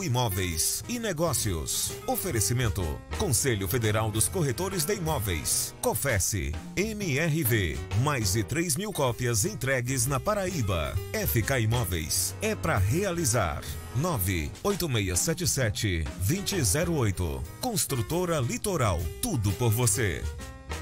Imóveis e Negócios. Oferecimento: Conselho Federal dos Corretores de Imóveis. Cofesse. MRV. Mais de 3.000 cópias entregues na Paraíba. FK Imóveis. É para realizar. 98677-2008. Construtora Litoral. Tudo por você.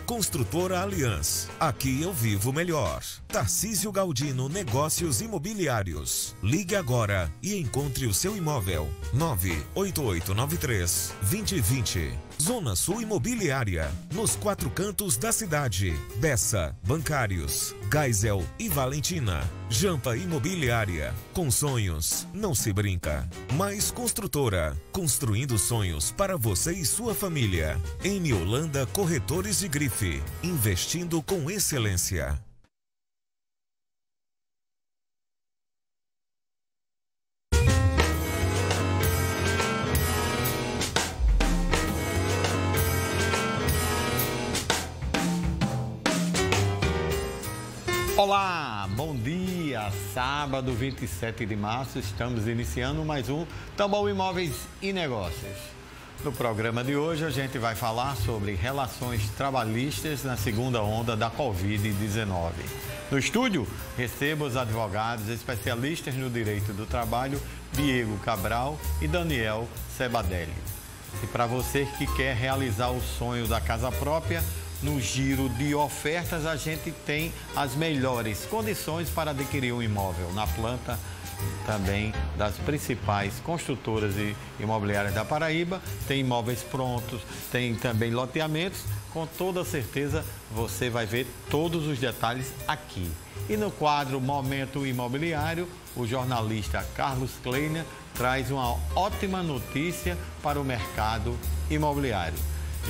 Construtora Aliança. Aqui eu vivo melhor. Tarcísio Galdino Negócios Imobiliários. Ligue agora e encontre o seu imóvel. 98893-2020. Zona Sul Imobiliária. Nos 4 cantos da cidade. Bessa, Bancários, Geisel e Valentina. Jampa Imobiliária. Com sonhos, não se brinca. Mais Construtora. Construindo sonhos para você e sua família. Em Holanda Corretores de Grife. Investindo com excelência. Olá, bom dia! Sábado 27 de março, estamos iniciando mais um Tambor Imóveis e Negócios. No programa de hoje a gente vai falar sobre relações trabalhistas na segunda onda da Covid-19. No estúdio, recebo os advogados especialistas no direito do trabalho, Diego Cabral e Daniel Sebadelli. E para você que quer realizar o sonho da casa própria, no giro de ofertas, a gente tem as melhores condições para adquirir um imóvel na planta também das principais construtoras e imobiliárias da Paraíba. Tem imóveis prontos, tem também loteamentos. Com toda certeza você vai ver todos os detalhes aqui. E no quadro Momento Imobiliário, o jornalista Carlos Kleiner traz uma ótima notícia para o mercado imobiliário.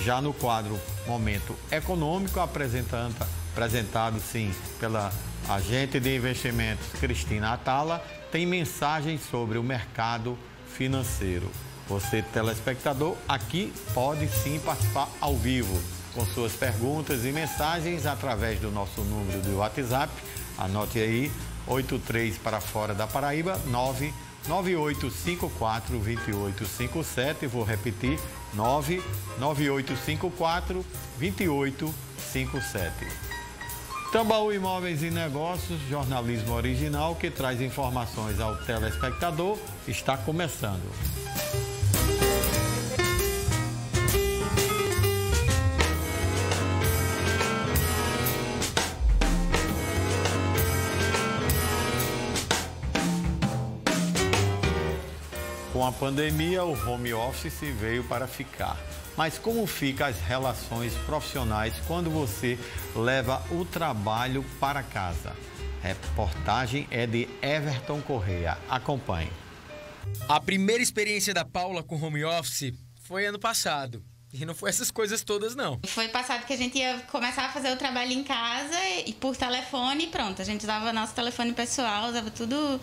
Já no quadro Momento Econômico, apresentado sim pela agente de investimentos Cristina Atala, tem mensagens sobre o mercado financeiro. Você, telespectador, aqui pode sim participar ao vivo com suas perguntas e mensagens através do nosso número de WhatsApp. Anote aí, 83 para fora da Paraíba, 99854-2857, vou repetir, 99854-2857. Tambor Imóveis e Negócios, jornalismo original que traz informações ao telespectador, está começando. Com a pandemia, o home office veio para ficar. Mas como ficam as relações profissionais quando você leva o trabalho para casa? Reportagem é de Everton Correia. Acompanhe. A primeira experiência da Paula com home office foi ano passado. E não foi essas coisas todas, não. Foi passado que a gente ia começar a fazer o trabalho em casa e por telefone, pronto. A gente usava nosso telefone pessoal, usava tudo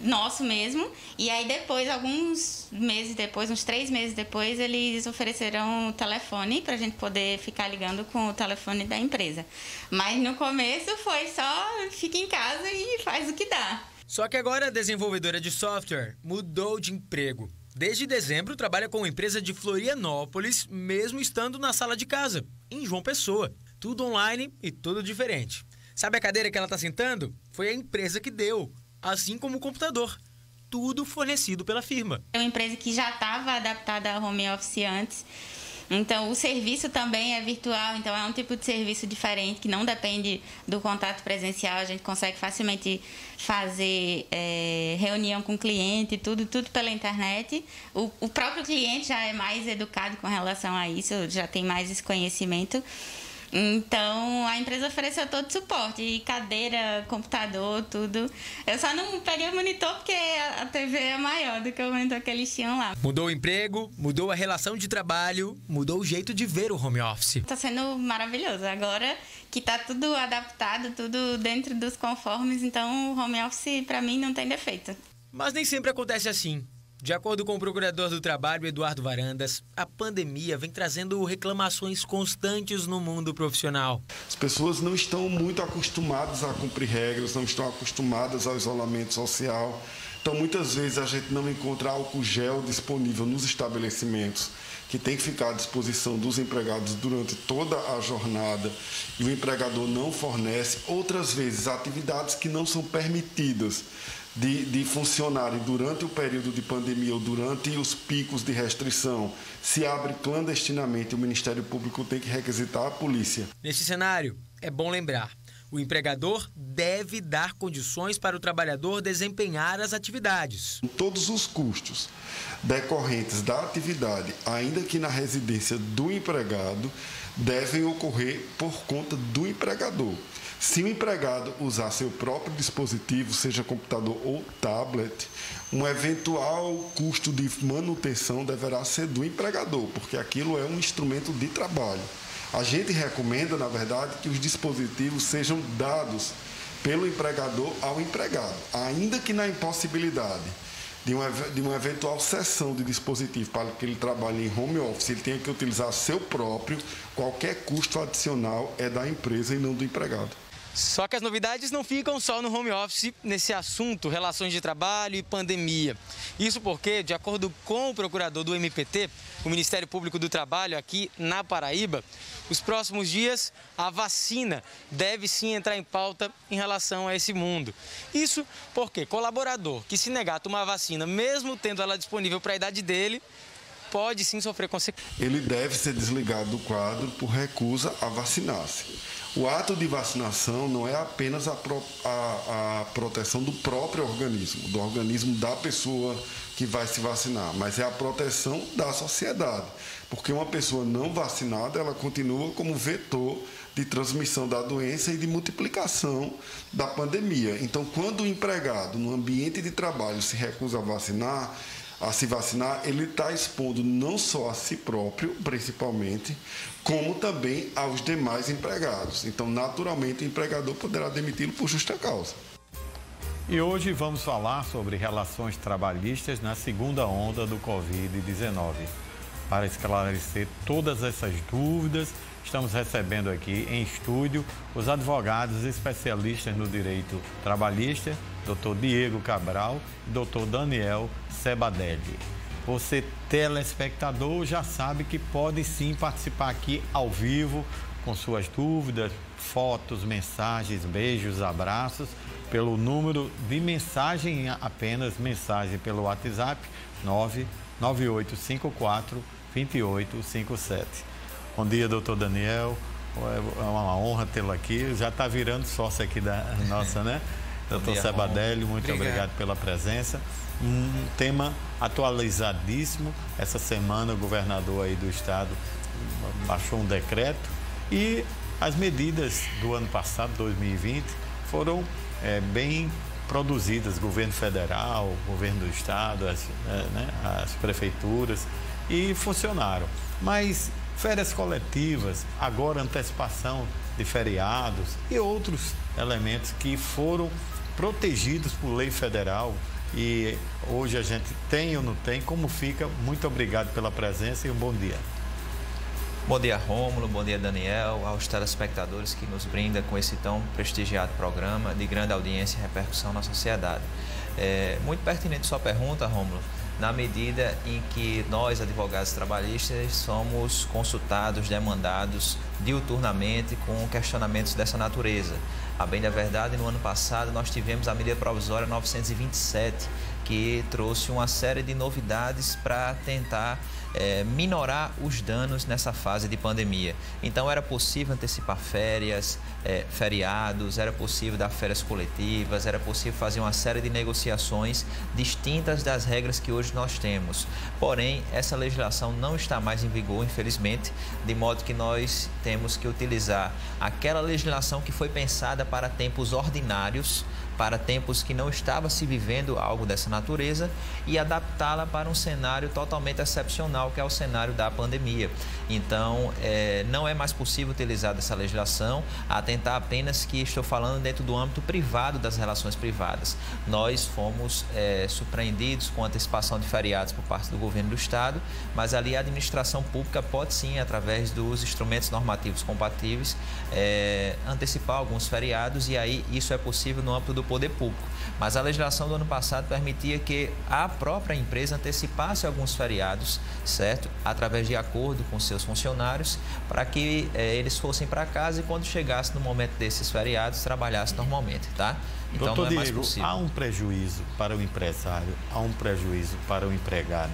nosso mesmo. E aí depois, alguns meses depois, uns 3 meses depois, eles ofereceram o telefone pra gente poder ficar ligando com o telefone da empresa. Mas no começo foi só fica em casa e faz o que dá. Só que agora a desenvolvedora de software mudou de emprego. Desde dezembro trabalha com uma empresa de Florianópolis, mesmo estando na sala de casa, em João Pessoa. Tudo online e tudo diferente. Sabe a cadeira que ela tá sentando? Foi a empresa que deu. Assim como o computador. Tudo fornecido pela firma. É uma empresa que já estava adaptada ao home office antes. Então, o serviço também é virtual. Então, é um tipo de serviço diferente, que não depende do contato presencial. A gente consegue facilmente fazer reunião com o cliente, tudo pela internet. O próprio cliente já é mais educado com relação a isso, já tem mais esse conhecimento. Então, a empresa ofereceu todo o suporte, cadeira, computador, tudo. Eu só não peguei o monitor porque a TV é maior do que o monitor que eles tinham lá. Mudou o emprego, mudou a relação de trabalho, mudou o jeito de ver o home office. Está sendo maravilhoso. Agora que está tudo adaptado, tudo dentro dos conformes, então o home office, para mim, não tem defeito. Mas nem sempre acontece assim. De acordo com o procurador do Trabalho, Eduardo Varandas, a pandemia vem trazendo reclamações constantes no mundo profissional. As pessoas não estão muito acostumadas a cumprir regras, não estão acostumadas ao isolamento social. Então, muitas vezes, a gente não encontra álcool gel disponível nos estabelecimentos, que tem que ficar à disposição dos empregados durante toda a jornada, e o empregador não fornece. Outras vezes, atividades que não são permitidas de funcionarem durante o período de pandemia ou durante os picos de restrição, se abre clandestinamente, o Ministério Público tem que requisitar a polícia. Nesse cenário, é bom lembrar, o empregador deve dar condições para o trabalhador desempenhar as atividades. Todos os custos decorrentes da atividade, ainda que na residência do empregado, devem ocorrer por conta do empregador. Se o empregado usar seu próprio dispositivo, seja computador ou tablet, um eventual custo de manutenção deverá ser do empregador, porque aquilo é um instrumento de trabalho. A gente recomenda, na verdade, que os dispositivos sejam dados pelo empregador ao empregado, ainda que na impossibilidade de uma eventual cessão de dispositivo para que ele trabalhe em home office, ele tenha que utilizar seu próprio, qualquer custo adicional é da empresa e não do empregado. Só que as novidades não ficam só no home office nesse assunto, relações de trabalho e pandemia. Isso porque, de acordo com o procurador do MPT, o Ministério Público do Trabalho aqui na Paraíba, os próximos dias a vacina deve sim entrar em pauta em relação a esse mundo. Isso porque colaborador que se negar a tomar a vacina, mesmo tendo ela disponível para a idade dele, pode sim sofrer consequências. Ele deve ser desligado do quadro por recusa a vacinar-se. O ato de vacinação não é apenas a proteção do próprio organismo, do organismo da pessoa que vai se vacinar, mas é a proteção da sociedade, porque uma pessoa não vacinada, ela continua como vetor de transmissão da doença e de multiplicação da pandemia. Então, quando o empregado, no ambiente de trabalho, se recusa a se vacinar, ele está expondo não só a si próprio, principalmente, como também aos demais empregados. Então, naturalmente, o empregador poderá demiti-lo por justa causa. E hoje vamos falar sobre relações trabalhistas na segunda onda do Covid-19. Para esclarecer todas essas dúvidas, estamos recebendo aqui em estúdio os advogados especialistas no direito trabalhista, Dr. Diego Cabral e Dr. Daniel Sebadelli. Você, telespectador, já sabe que pode sim participar aqui ao vivo com suas dúvidas, fotos, mensagens, beijos, abraços, pelo número de mensagem, apenas mensagem pelo WhatsApp 99854-2857. Bom dia, doutor Daniel. É uma honra tê-lo aqui. Já está virando sócio aqui da nossa, né? Doutor Sebadelli, muito obrigado pela presença. Um tema atualizadíssimo. Essa semana o governador aí do estado baixou um decreto e as medidas do ano passado, 2020, foram bem produzidas. Governo federal, governo do estado, as prefeituras, e funcionaram. Mas férias coletivas, agora antecipação de feriados e outros elementos que foram protegidos por lei federal, e hoje a gente tem ou não tem, como fica? Muito obrigado pela presença e um bom dia. Bom dia, Rômulo, bom dia, Daniel, aos telespectadores que nos brindam com esse tão prestigiado programa de grande audiência e repercussão na sociedade. Muito pertinente sua pergunta, Rômulo, na medida em que nós, advogados trabalhistas, somos consultados, demandados diuturnamente com questionamentos dessa natureza. A bem da verdade, no ano passado nós tivemos a medida provisória 927, que trouxe uma série de novidades para tentar minorar os danos nessa fase de pandemia. Então era possível antecipar férias, feriados, era possível dar férias coletivas, era possível fazer uma série de negociações distintas das regras que hoje nós temos. Porém, essa legislação não está mais em vigor, infelizmente, de modo que nós temos que utilizar aquela legislação que foi pensada para tempos ordinários para tempos que não estava se vivendo algo dessa natureza e adaptá-la para um cenário totalmente excepcional, que é o cenário da pandemia. Então, não é mais possível utilizar essa legislação, atentar apenas que estou falando dentro do âmbito privado das relações privadas. Nós fomos surpreendidos com a antecipação de feriados por parte do governo do Estado, mas ali a administração pública pode sim, através dos instrumentos normativos compatíveis, antecipar alguns feriados, e aí isso é possível no âmbito do poder público. Mas a legislação do ano passado permitia que a própria empresa antecipasse alguns feriados, certo? Através de acordo com seus funcionários, para que eles fossem para casa e quando chegasse no momento desses feriados, trabalhasse normalmente, tá? Então, Doutor não é mais Diego, possível. há um prejuízo para o empresário, há um prejuízo para o empregado.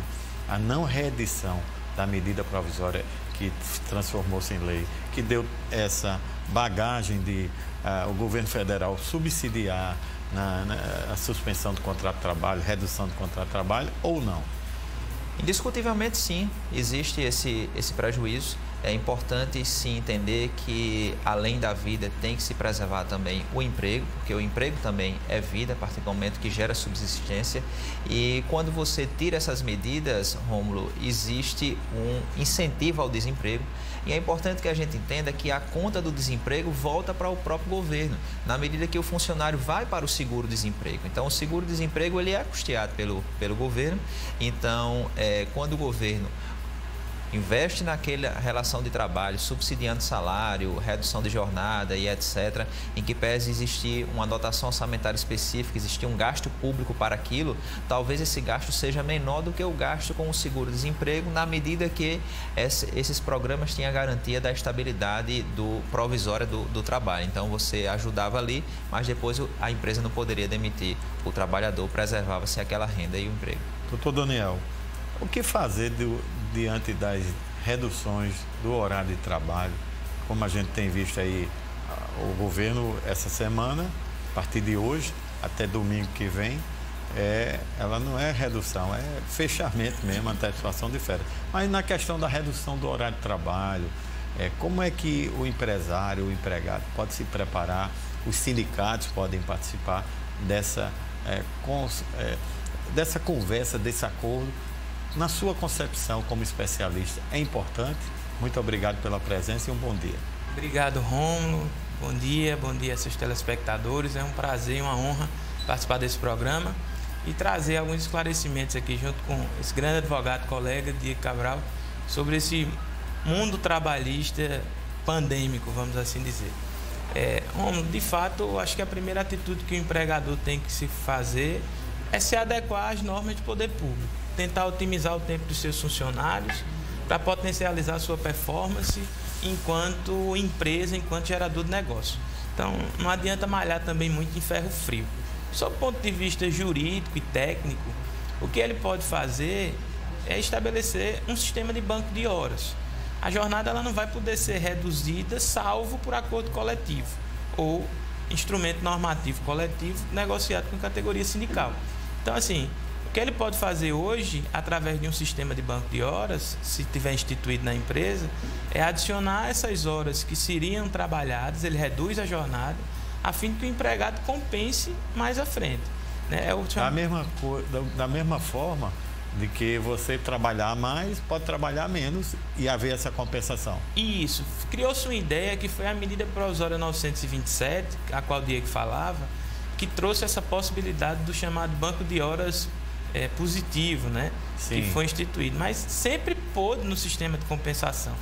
A não reedição da medida provisória que transformou-se em lei, que deu essa bagagem de o governo federal subsidiar a suspensão do contrato de trabalho, redução do contrato de trabalho, ou não? Indiscutivelmente, sim, existe esse prejuízo. É importante sim entender que, além da vida, tem que se preservar também o emprego, porque o emprego também é vida, a partir do momento que gera subsistência. E quando você tira essas medidas, Rômulo, existe um incentivo ao desemprego. E é importante que a gente entenda que a conta do desemprego volta para o próprio governo, na medida que o funcionário vai para o seguro-desemprego. Então, o seguro-desemprego ele é custeado pelo governo. Então, quando o governo investe naquela relação de trabalho, subsidiando salário, redução de jornada e etc., em que pese existir uma dotação orçamentária específica, existir um gasto público para aquilo, talvez esse gasto seja menor do que o gasto com o seguro-desemprego, na medida que esses programas tinham a garantia da estabilidade provisória do trabalho. Então, você ajudava ali, mas depois a empresa não poderia demitir o trabalhador, preservava-se aquela renda e o emprego. Doutor Daniel, o que fazer diante das reduções do horário de trabalho, como a gente tem visto aí o governo essa semana, a partir de hoje até domingo que vem, ela não é redução, é fechamento mesmo, antecipação de férias. Mas na questão da redução do horário de trabalho, como é que o empresário, o empregado pode se preparar, os sindicatos podem participar dessa conversa, desse acordo? Na sua concepção como especialista, é importante? Muito obrigado pela presença e um bom dia. Obrigado, Rômulo. Bom dia a seus telespectadores. É um prazer e uma honra participar desse programa e trazer alguns esclarecimentos aqui junto com esse grande advogado, colega Diego Cabral, sobre esse mundo trabalhista pandêmico, vamos assim dizer. Rômulo, de fato, eu acho que a primeira atitude que o empregador tem que se fazer é se adequar às normas de poder público. Tentar otimizar o tempo dos seus funcionários para potencializar a sua performance enquanto empresa, enquanto gerador de negócio. Então, não adianta malhar também muito em ferro frio. Sob o ponto de vista jurídico e técnico, o que ele pode fazer é estabelecer um sistema de banco de horas. A jornada ela não vai poder ser reduzida salvo por acordo coletivo ou instrumento normativo coletivo negociado com a categoria sindical. Então, assim, o que ele pode fazer hoje, através de um sistema de banco de horas, se tiver instituído na empresa, é adicionar essas horas que seriam trabalhadas, ele reduz a jornada, a fim de que o empregado compense mais à frente. Né? Da mesma forma de que você trabalhar mais, pode trabalhar menos e haver essa compensação. Isso. Criou-se uma ideia que foi a medida provisória 927, a qual o Diego falava, que trouxe essa possibilidade do chamado banco de horas positivo, né? Sim. Que foi instituído, mas sempre pôde no sistema de compensação.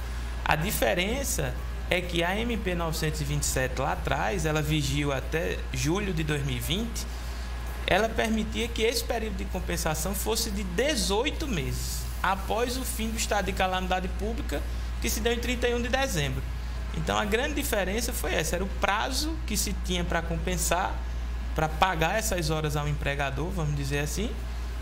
A diferença é que a MP 927 lá atrás, ela vigiu até julho de 2020, ela permitia que esse período de compensação fosse de 18 meses, após o fim do estado de calamidade pública, que se deu em 31 de dezembro. Então, a grande diferença foi essa, era o prazo que se tinha para compensar, para pagar essas horas ao empregador, vamos dizer assim,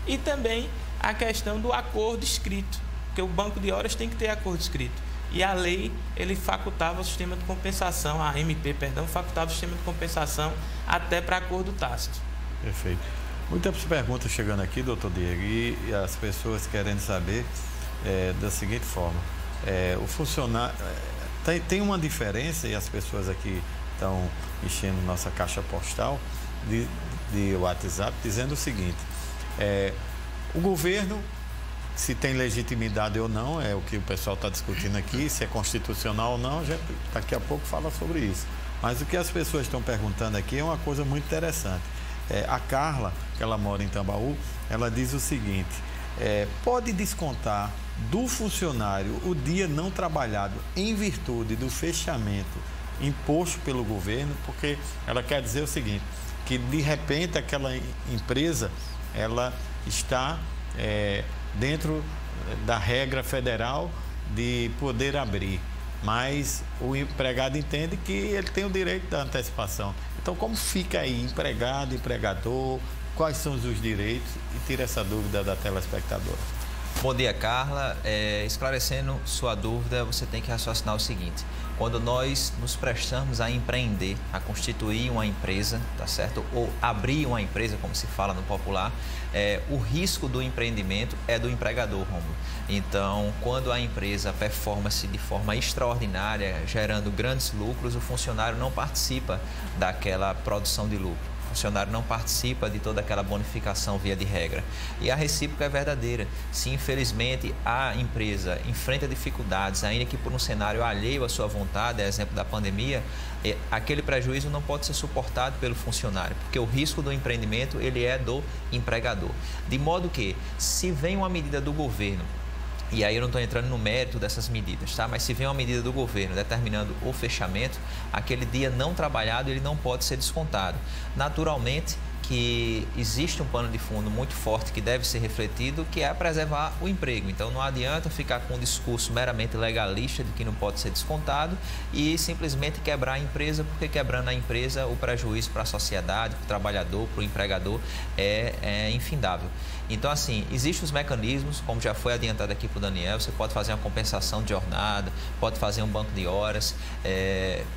e também a questão do acordo escrito, porque o banco de horas tem que ter acordo escrito. E a lei, ele facultava o sistema de compensação, a MP, facultava o sistema de compensação até para acordo tácito. Perfeito. Muitas perguntas chegando aqui, doutor Diego, e as pessoas querendo saber da seguinte forma. O funcionário... Tem uma diferença, e as pessoas aqui estão enchendo nossa caixa postal, de WhatsApp dizendo o seguinte: o governo, se tem legitimidade ou não, é o que o pessoal está discutindo aqui, se é constitucional ou não, a gente daqui a pouco fala sobre isso. Mas o que as pessoas estão perguntando aqui é uma coisa muito interessante. A Carla, que ela mora em Tambaú, ela diz o seguinte: pode descontar do funcionário o dia não trabalhado em virtude do fechamento imposto pelo governo, porque ela quer dizer o seguinte, que de repente aquela empresa ela está dentro da regra federal de poder abrir, mas o empregado entende que ele tem o direito da antecipação. Então, como fica aí empregado, empregador, quais são os direitos? E tira essa dúvida da telespectadora. Bom dia, Carla. Esclarecendo sua dúvida, você tem que raciocinar o seguinte: quando nós nos prestamos a empreender, a constituir uma empresa, tá certo? Ou abrir uma empresa, como se fala no popular, o risco do empreendimento é do empregador, Rômulo. Então, quando a empresa performa-se de forma extraordinária, gerando grandes lucros, o funcionário não participa daquela produção de lucro. O funcionário não participa de toda aquela bonificação via de regra. E a recíproca é verdadeira. Se infelizmente a empresa enfrenta dificuldades, ainda que por um cenário alheio à sua vontade, exemplo da pandemia, aquele prejuízo não pode ser suportado pelo funcionário, porque o risco do empreendimento ele é do empregador. De modo que, se vem uma medida do governo, e aí eu não estou entrando no mérito dessas medidas, tá? Mas se vem uma medida do governo determinando o fechamento, aquele dia não trabalhado ele não pode ser descontado. Naturalmente que existe um pano de fundo muito forte que deve ser refletido, que é preservar o emprego. Então não adianta ficar com um discurso meramente legalista de que não pode ser descontado e simplesmente quebrar a empresa, porque quebrando a empresa o prejuízo para a sociedade, para o trabalhador, para o empregador é infindável. Então, assim, existem os mecanismos, como já foi adiantado aqui para o Daniel, você pode fazer uma compensação de jornada, pode fazer um banco de horas.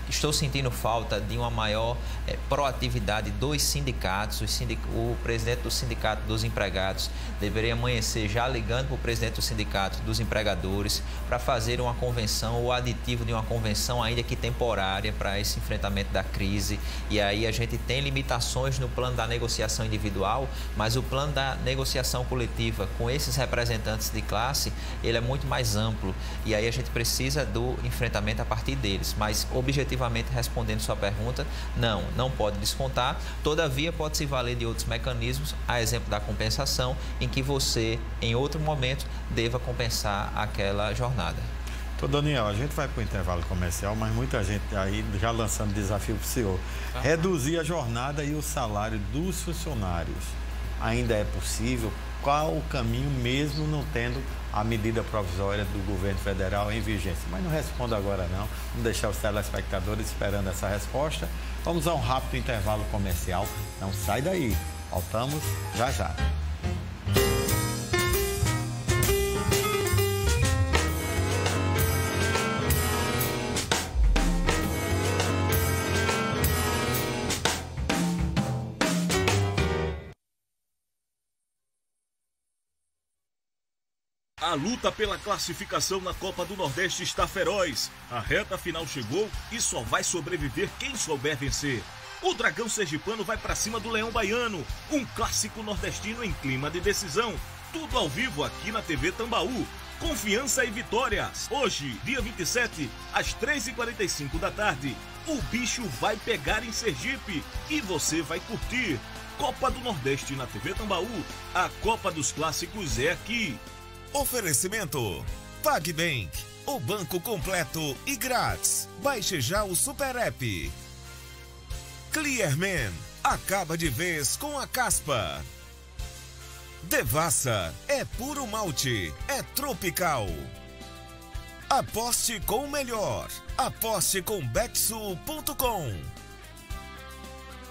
Estou sentindo falta de uma maior proatividade dos sindicatos. O presidente do sindicato dos empregados deveria amanhecer já ligando para o presidente do sindicato dos empregadores para fazer uma convenção ou aditivo de uma convenção, ainda que temporária, para esse enfrentamento da crise. E aí a gente tem limitações no plano da negociação individual, mas o plano da negociação coletiva com esses representantes de classe, ele é muito mais amplo. E aí a gente precisa do enfrentamento a partir deles. Mas, objetivamente, respondendo sua pergunta, não pode descontar. Todavia, pode se valer de outros mecanismos, a exemplo da compensação, em que você, em outro momento, deva compensar aquela jornada. Então, Daniel, a gente vai para o intervalo comercial, mas muita gente aí já lançando desafio para o senhor. Reduzir a jornada e o salário dos funcionários. Ainda é possível? Qual o caminho, mesmo não tendo a medida provisória do governo federal em vigência? Mas não responda agora não, vamos deixar os telespectadores esperando essa resposta. Vamos a um rápido intervalo comercial, não sai daí, voltamos já já. A luta pela classificação na Copa do Nordeste está feroz. A reta final chegou e só vai sobreviver quem souber vencer. O Dragão Sergipano vai para cima do Leão Baiano. Um clássico nordestino em clima de decisão. Tudo ao vivo aqui na TV Tambaú. Confiança e vitória. Hoje, dia 27, às 3h45 da tarde. O bicho vai pegar em Sergipe e você vai curtir. Copa do Nordeste na TV Tambaú. A Copa dos Clássicos é aqui. Oferecimento PagBank, o banco completo e grátis. Baixe já o Super App. Clearman, acaba de vez com a caspa. Devassa, é puro malte, é tropical. Aposte com o melhor. Aposte com Betsul.com.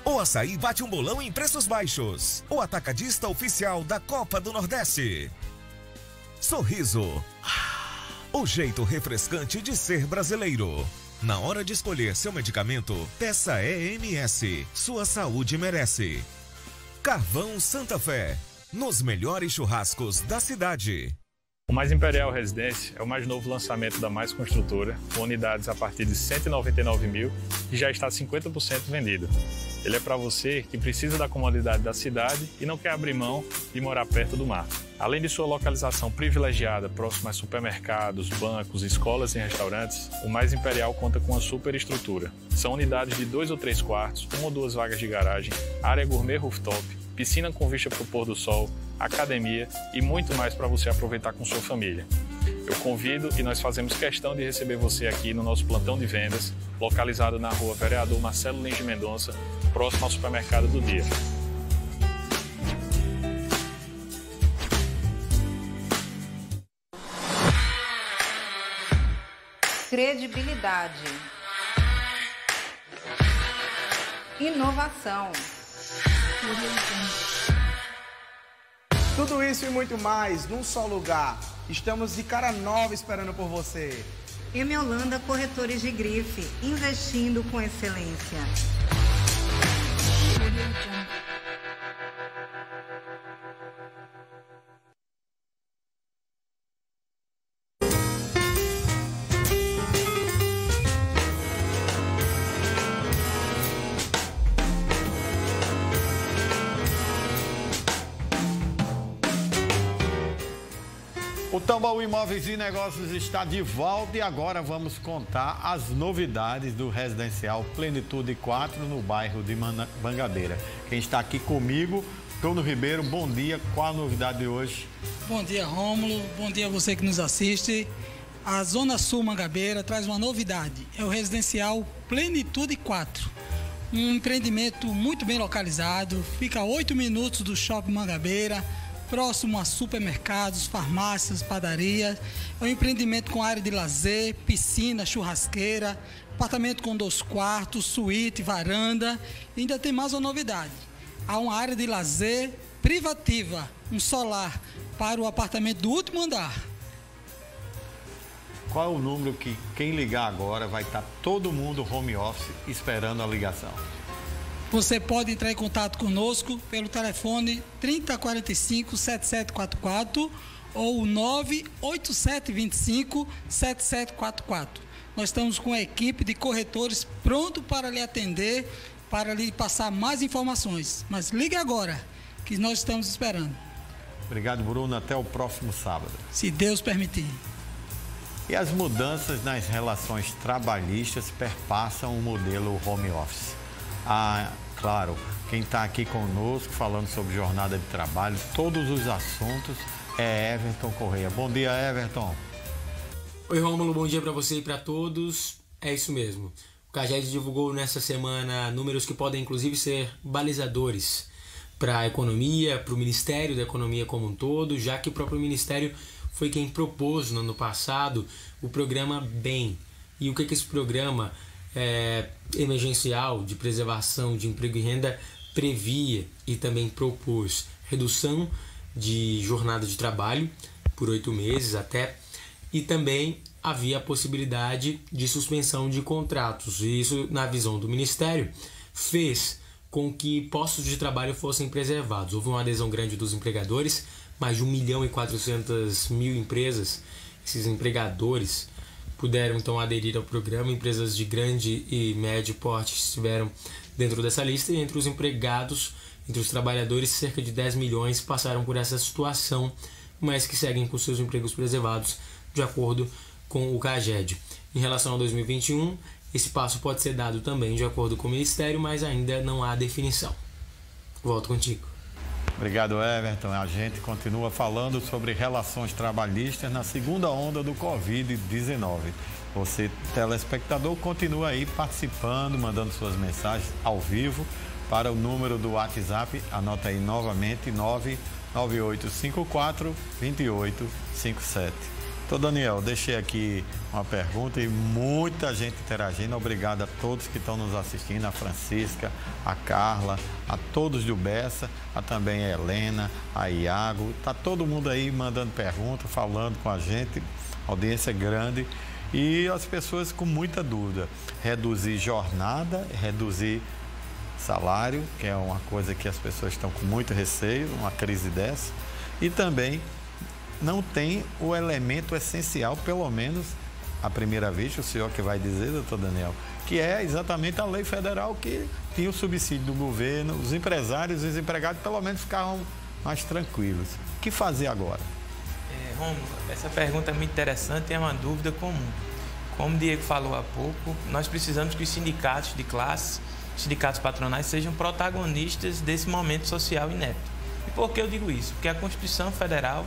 O açaí bate um bolão em preços baixos. O atacadista oficial da Copa do Nordeste. Sorriso, o jeito refrescante de ser brasileiro. Na hora de escolher seu medicamento, peça EMS, sua saúde merece. Carvão Santa Fé, nos melhores churrascos da cidade. O Mais Imperial Residência é o mais novo lançamento da Mais Construtora, com unidades a partir de R$ 199 mil e já está 50% vendido. Ele é para você que precisa da comodidade da cidade e não quer abrir mão de morar perto do mar. Além de sua localização privilegiada, próxima a supermercados, bancos, escolas e restaurantes, o Mais Imperial conta com uma superestrutura. São unidades de 2 ou 3 quartos, 1 ou 2 vagas de garagem, área gourmet rooftop, piscina com vista para o pôr do sol, academia e muito mais para você aproveitar com sua família. Eu convido e nós fazemos questão de receber você aqui no nosso plantão de vendas, localizado na rua Vereador Marcelo Lins de Mendonça, próximo ao supermercado do dia. Credibilidade, inovação. Tudo isso e muito mais num só lugar. Estamos de cara nova esperando por você. M Holanda Corretores de Grife, investindo com excelência. O Tambaú Imóveis e Negócios está de volta e agora vamos contar as novidades do residencial Plenitude 4 no bairro de Mangabeira. Quem está aqui comigo, Bruno Ribeiro, bom dia. Qual a novidade de hoje? Bom dia, Rômulo. Bom dia a você que nos assiste. A Zona Sul Mangabeira traz uma novidade. É o residencial Plenitude 4. Um empreendimento muito bem localizado. Fica a 8 minutos do Shopping Mangabeira, próximo a supermercados, farmácias, padarias. É um empreendimento com área de lazer, piscina, churrasqueira, apartamento com 2 quartos, suíte, varanda. E ainda tem mais uma novidade. Há uma área de lazer privativa, um solar para o apartamento do último andar. Qual é o número que quem ligar agora vai estar todo mundo home office esperando a ligação? Você pode entrar em contato conosco pelo telefone 3045-7744 ou 98725-7744. Nós estamos com a equipe de corretores pronto para lhe atender, para lhe passar mais informações. Mas ligue agora, que nós estamos esperando. Obrigado, Bruno. Até o próximo sábado. Se Deus permitir. E as mudanças nas relações trabalhistas perpassam o modelo home office. Claro, quem está aqui conosco falando sobre jornada de trabalho, todos os assuntos, é Everton Correia. Bom dia, Everton. Oi, Rômulo, bom dia para você e para todos. É isso mesmo. O CAGED divulgou nessa semana números que podem inclusive ser balizadores para a economia, para o Ministério da Economia como um todo, já que o próprio Ministério foi quem propôs no ano passado o programa BEM. E o que esse programa emergencial de preservação de emprego e renda previa e também propôs? Redução de jornada de trabalho por 8 meses até, e também havia a possibilidade de suspensão de contratos. E isso, na visão do Ministério, fez com que postos de trabalho fossem preservados. Houve uma adesão grande dos empregadores, mais de 1.400.000 empresas, esses empregadores puderam então aderir ao programa. Empresas de grande e médio porte estiveram dentro dessa lista, e entre os empregados, entre os trabalhadores, cerca de 10 milhões passaram por essa situação, mas que seguem com seus empregos preservados, de acordo com o CAGED. Em relação a 2021, esse passo pode ser dado também de acordo com o Ministério, mas ainda não há definição. Volto contigo. Obrigado, Everton. A gente continua falando sobre relações trabalhistas na segunda onda do Covid-19. Você, telespectador, continua aí participando, mandando suas mensagens ao vivo para o número do WhatsApp. Anota aí novamente, 99854-2857. Então, Daniel, deixei aqui uma pergunta e muita gente interagindo. Obrigado a todos que estão nos assistindo, a Francisca, a Carla, a todos do Bessa, a também a Helena, a Iago. Tá todo mundo aí mandando pergunta, falando com a gente, audiência grande. E as pessoas com muita dúvida. Reduzir jornada, reduzir salário, que é uma coisa que as pessoas estão com muito receio, uma crise dessa. E também não tem o elemento essencial, pelo menos à primeira vista, o senhor que vai dizer, doutor Daniel, que é exatamente a lei federal que tinha o subsídio do governo, os empresários e os empregados pelo menos ficavam mais tranquilos. O que fazer agora? Rômulo, essa pergunta é muito interessante e é uma dúvida comum. Como o Diego falou há pouco, nós precisamos que os sindicatos de classe, sindicatos patronais, sejam protagonistas desse momento social inédito. E por que eu digo isso? Porque a Constituição Federal,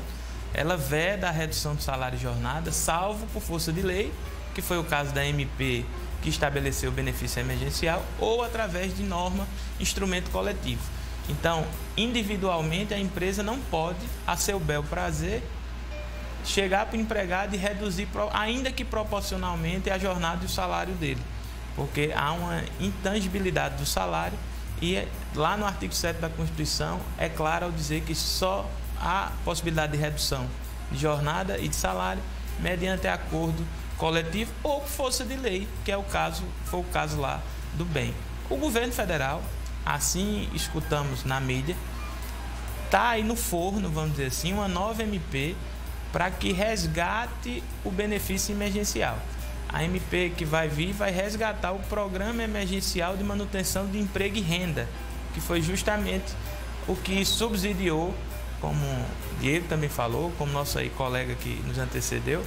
ela veda a redução do salário e jornada, salvo por força de lei, que foi o caso da MP, que estabeleceu o benefício emergencial, ou através de norma, instrumento coletivo. Então, individualmente, a empresa não pode, a seu bel prazer, chegar para o empregado e reduzir, ainda que proporcionalmente, a jornada e o salário dele. Porque há uma intangibilidade do salário e lá no artigo 7 da Constituição é claro ao dizer que só há possibilidade de redução de jornada e de salário mediante acordo coletivo ou por força de lei, que foi o caso lá do bem. O governo federal, assim escutamos na mídia, está aí no forno, vamos dizer assim, uma nova MP para que resgate o benefício emergencial. A MP que vai vir vai resgatar o Programa Emergencial de Manutenção de Emprego e Renda, que foi justamente o que subsidiou, como o Diego também falou, como nosso aí colega que nos antecedeu,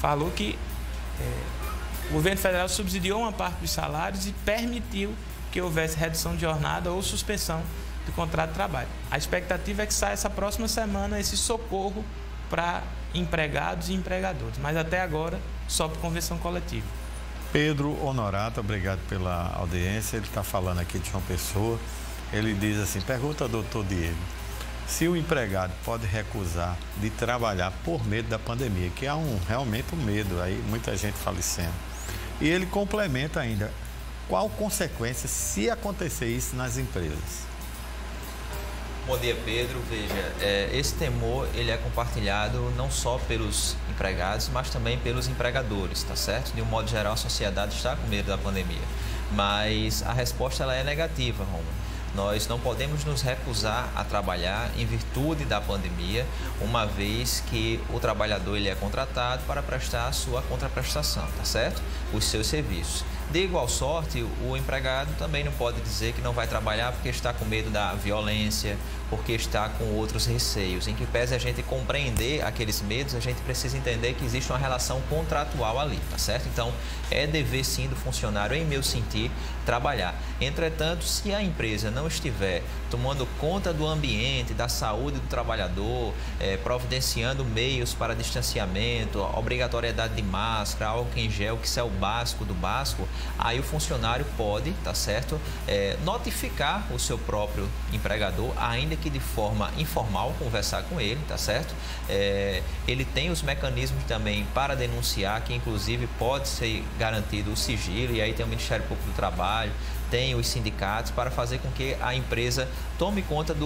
falou que o governo federal subsidiou uma parte dos salários e permitiu que houvesse redução de jornada ou suspensão do contrato de trabalho. A expectativa é que saia essa próxima semana esse socorro para empregados e empregadores, mas até agora só por convenção coletiva. Pedro Honorato, obrigado pela audiência. Ele está falando aqui de João Pessoa. Ele diz assim, pergunta ao doutor Diego, se o empregado pode recusar de trabalhar por medo da pandemia, que há realmente um medo, aí muita gente falecendo. E ele complementa ainda, qual consequência se acontecer isso nas empresas? Bom dia, Pedro. Veja, esse temor ele é compartilhado não só pelos empregados, mas também pelos empregadores, tá certo? De um modo geral, a sociedade está com medo da pandemia, mas a resposta ela é negativa, Romulo. Nós não podemos nos recusar a trabalhar em virtude da pandemia, uma vez que o trabalhador ele é contratado para prestar a sua contraprestação, tá certo? Os seus serviços. De igual sorte, o empregado também não pode dizer que não vai trabalhar porque está com medo da violência, porque está com outros receios. Em que pese a gente compreender aqueles medos, a gente precisa entender que existe uma relação contratual ali, tá certo? Então, é dever sim do funcionário, em meu sentir, trabalhar. Entretanto, se a empresa não estiver tomando conta do ambiente, da saúde do trabalhador, providenciando meios para distanciamento, obrigatoriedade de máscara, álcool em gel, que isso é o básico do básico, aí o funcionário pode, tá certo, notificar o seu próprio empregador, ainda que de forma informal, conversar com ele, tá certo? Ele tem os mecanismos também para denunciar, que inclusive pode ser garantido o sigilo, e aí tem o Ministério Público do Trabalho, tem os sindicatos para fazer com que a empresa tome conta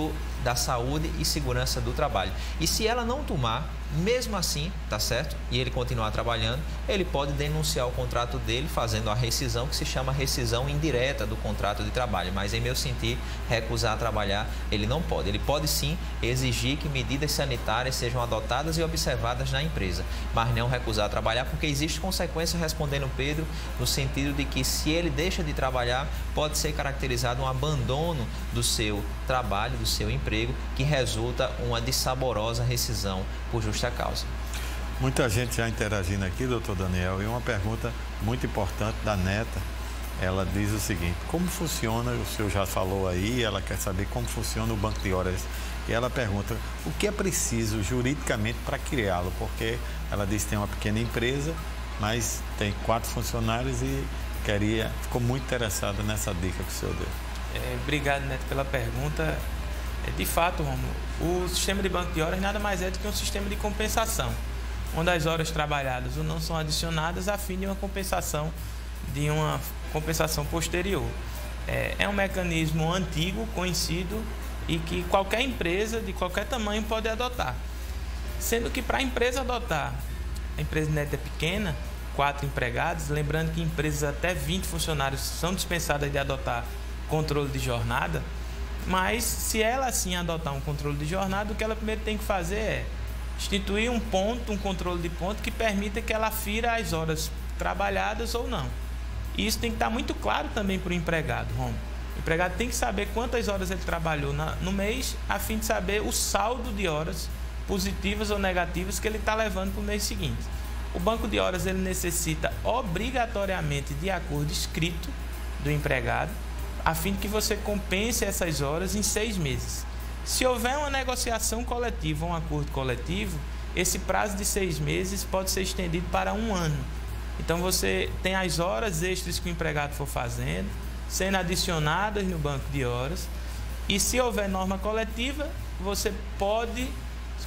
da saúde e segurança do trabalho. E se ela não tomar, mesmo assim, tá certo? E ele continuar trabalhando, ele pode denunciar o contrato dele fazendo a rescisão, que se chama rescisão indireta do contrato de trabalho. Mas, em meu sentir, recusar trabalhar, ele não pode. Ele pode sim exigir que medidas sanitárias sejam adotadas e observadas na empresa, mas não recusar trabalhar, porque existe consequência, respondendo Pedro, no sentido de que se ele deixa de trabalhar, pode ser caracterizado um abandono do seu trabalho, do seu emprego, que resulta uma dissaborosa rescisão por justa causa. Muita gente já interagindo aqui, doutor Daniel, e uma pergunta muito importante da Neta. Ela diz o seguinte, como funciona, o senhor já falou aí, ela quer saber como funciona o banco de horas. E ela pergunta, o que é preciso juridicamente para criá-lo? Porque ela diz que tem uma pequena empresa, mas tem 4 funcionários e ficou muito interessada nessa dica que o senhor deu. Obrigado, Neto, pela pergunta. De fato, Romulo, o sistema de banco de horas nada mais é do que um sistema de compensação, onde as horas trabalhadas ou não são adicionadas a fim de uma compensação posterior. É um mecanismo antigo, conhecido e que qualquer empresa de qualquer tamanho pode adotar. Sendo que para a empresa adotar, a empresa Neto é pequena, 4 empregados, lembrando que empresas até 20 funcionários são dispensadas de adotar controle de jornada, mas se ela assim adotar um controle de jornada, o que ela primeiro tem que fazer é instituir um controle de ponto que permita que ela afira as horas trabalhadas ou não. E isso tem que estar muito claro também para o empregado, Romulo. O O empregado tem que saber quantas horas ele trabalhou no mês, a fim de saber o saldo de horas positivas ou negativas que ele está levando para o mês seguinte. O banco de horas ele necessita obrigatoriamente de acordo escrito do empregado, a fim de que você compense essas horas em 6 meses. Se houver uma negociação coletiva, um acordo coletivo, esse prazo de 6 meses pode ser estendido para 1 ano. Então você tem as horas extras que o empregado for fazendo, sendo adicionadas no banco de horas, e se houver norma coletiva, você pode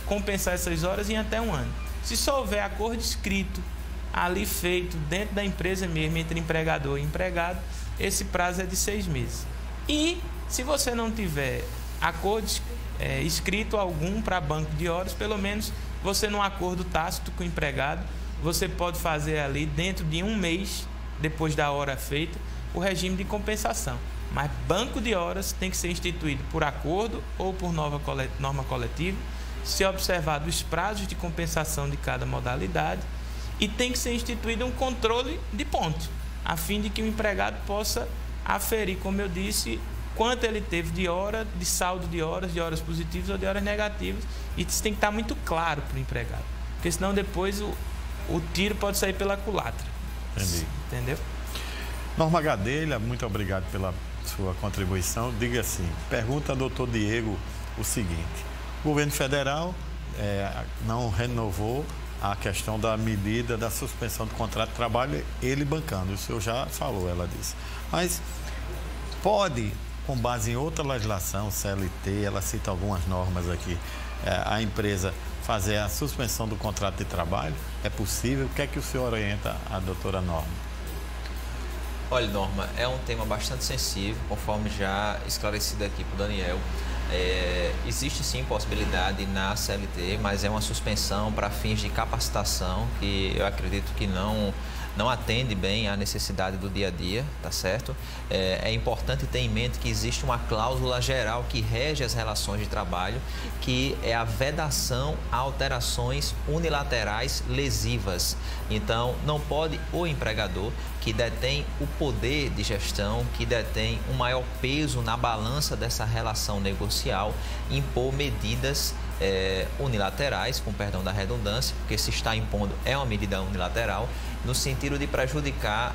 compensar essas horas em até 1 ano. Se só houver acordo escrito, ali feito dentro da empresa mesmo, entre empregador e empregado, esse prazo é de 6 meses. E se você não tiver acordo escrito algum para banco de horas, pelo menos você num acordo tácito com o empregado, você pode fazer ali dentro de 1 mês, depois da hora feita, o regime de compensação. Mas banco de horas tem que ser instituído por acordo ou por norma coletiva, se observado os prazos de compensação de cada modalidade, e tem que ser instituído um controle de ponto, a fim de que o empregado possa aferir, como eu disse, quanto ele teve de hora, de saldo de horas positivas ou de horas negativas. E isso tem que estar muito claro para o empregado, porque senão depois o tiro pode sair pela culatra. Entendi. Entendeu? Norma Gadelha, muito obrigado pela sua contribuição. Diga assim, pergunta ao doutor Diego o seguinte: o governo federal não renovou a questão da medida da suspensão do contrato de trabalho, ele bancando, o senhor já falou, ela disse. Mas pode, com base em outra legislação, CLT, ela cita algumas normas aqui, a empresa fazer a suspensão do contrato de trabalho? É possível? O que é que o senhor orienta a doutora Norma? Olha, Norma, é um tema bastante sensível, conforme já esclarecido aqui por Daniel. Existe sim possibilidade na CLT, mas é uma suspensão para fins de capacitação, que eu acredito que não atende bem à necessidade do dia a dia, tá certo? É importante ter em mente que existe uma cláusula geral que rege as relações de trabalho, que é a vedação a alterações unilaterais lesivas. Então, não pode o empregador, que detém o poder de gestão, que detém um maior peso na balança dessa relação negocial, impor medidas unilaterais, com perdão da redundância, porque se está impondo é uma medida unilateral, no sentido de prejudicar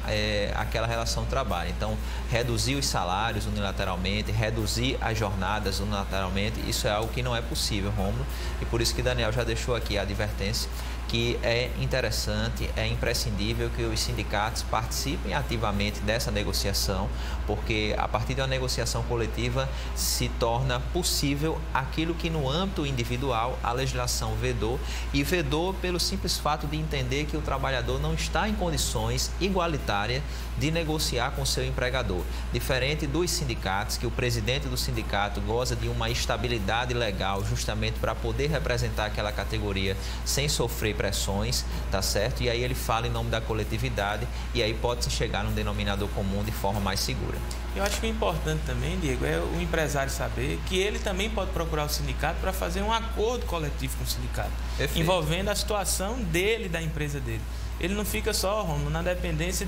aquela relação de trabalho. Então, reduzir os salários unilateralmente, reduzir as jornadas unilateralmente, isso é algo que não é possível, Rômulo, e por isso que Daniel já deixou aqui a advertência que é interessante, é imprescindível que os sindicatos participem ativamente dessa negociação, porque a partir de uma negociação coletiva se torna possível aquilo que no âmbito individual a legislação vedou, e vedou pelo simples fato de entender que o trabalhador não está em condições igualitárias de negociar com seu empregador. Diferente dos sindicatos, que o presidente do sindicato goza de uma estabilidade legal justamente para poder representar aquela categoria sem sofrer pressões, tá certo? E aí ele fala em nome da coletividade e aí pode-se chegar num denominador comum de forma mais segura. Eu acho que o importante também, Diego, é o empresário saber que ele também pode procurar o sindicato para fazer um acordo coletivo com o sindicato, envolvendo a situação dele, da empresa dele. Ele não fica só, Romulo, na dependência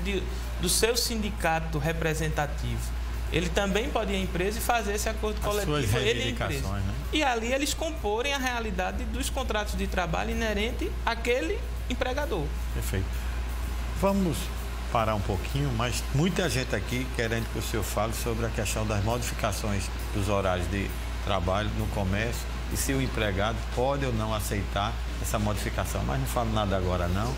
do seu sindicato representativo. Ele também pode ir à empresa e fazer esse acordo coletivo, ele e a empresa. Né? E ali eles comporem a realidade dos contratos de trabalho inerente àquele empregador. Perfeito. Vamos parar um pouquinho, mas muita gente aqui querendo que o senhor fale sobre a questão das modificações dos horários de trabalho no comércio e se o empregado pode ou não aceitar essa modificação. Mas não falo nada agora, não.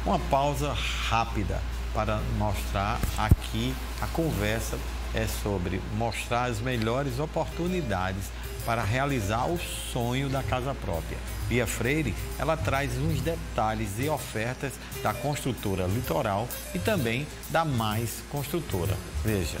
Uma pausa rápida para mostrar aqui a conversa é sobre mostrar as melhores oportunidades para realizar o sonho da casa própria. Bia Freire, ela traz uns detalhes e ofertas da construtora Litoral e também da Mais Construtora. Veja.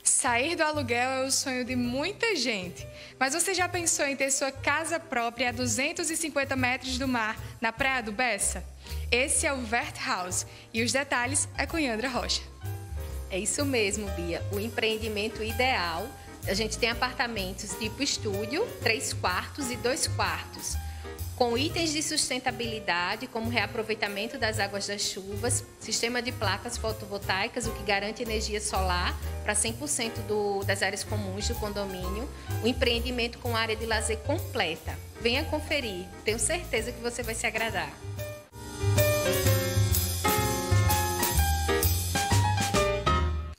Sair do aluguel é o sonho de muita gente. Mas você já pensou em ter sua casa própria a 250 metros do mar, na Praia do Bessa? Esse é o Vert House e os detalhes é com Yandra Rocha. É isso mesmo, Bia. O empreendimento ideal, a gente tem apartamentos tipo estúdio, 3 quartos e 2 quartos. com itens de sustentabilidade, como reaproveitamento das águas das chuvas, sistema de placas fotovoltaicas, o que garante energia solar para 100% das áreas comuns do condomínio, o empreendimento com área de lazer completa. Venha conferir, tenho certeza que você vai se agradar.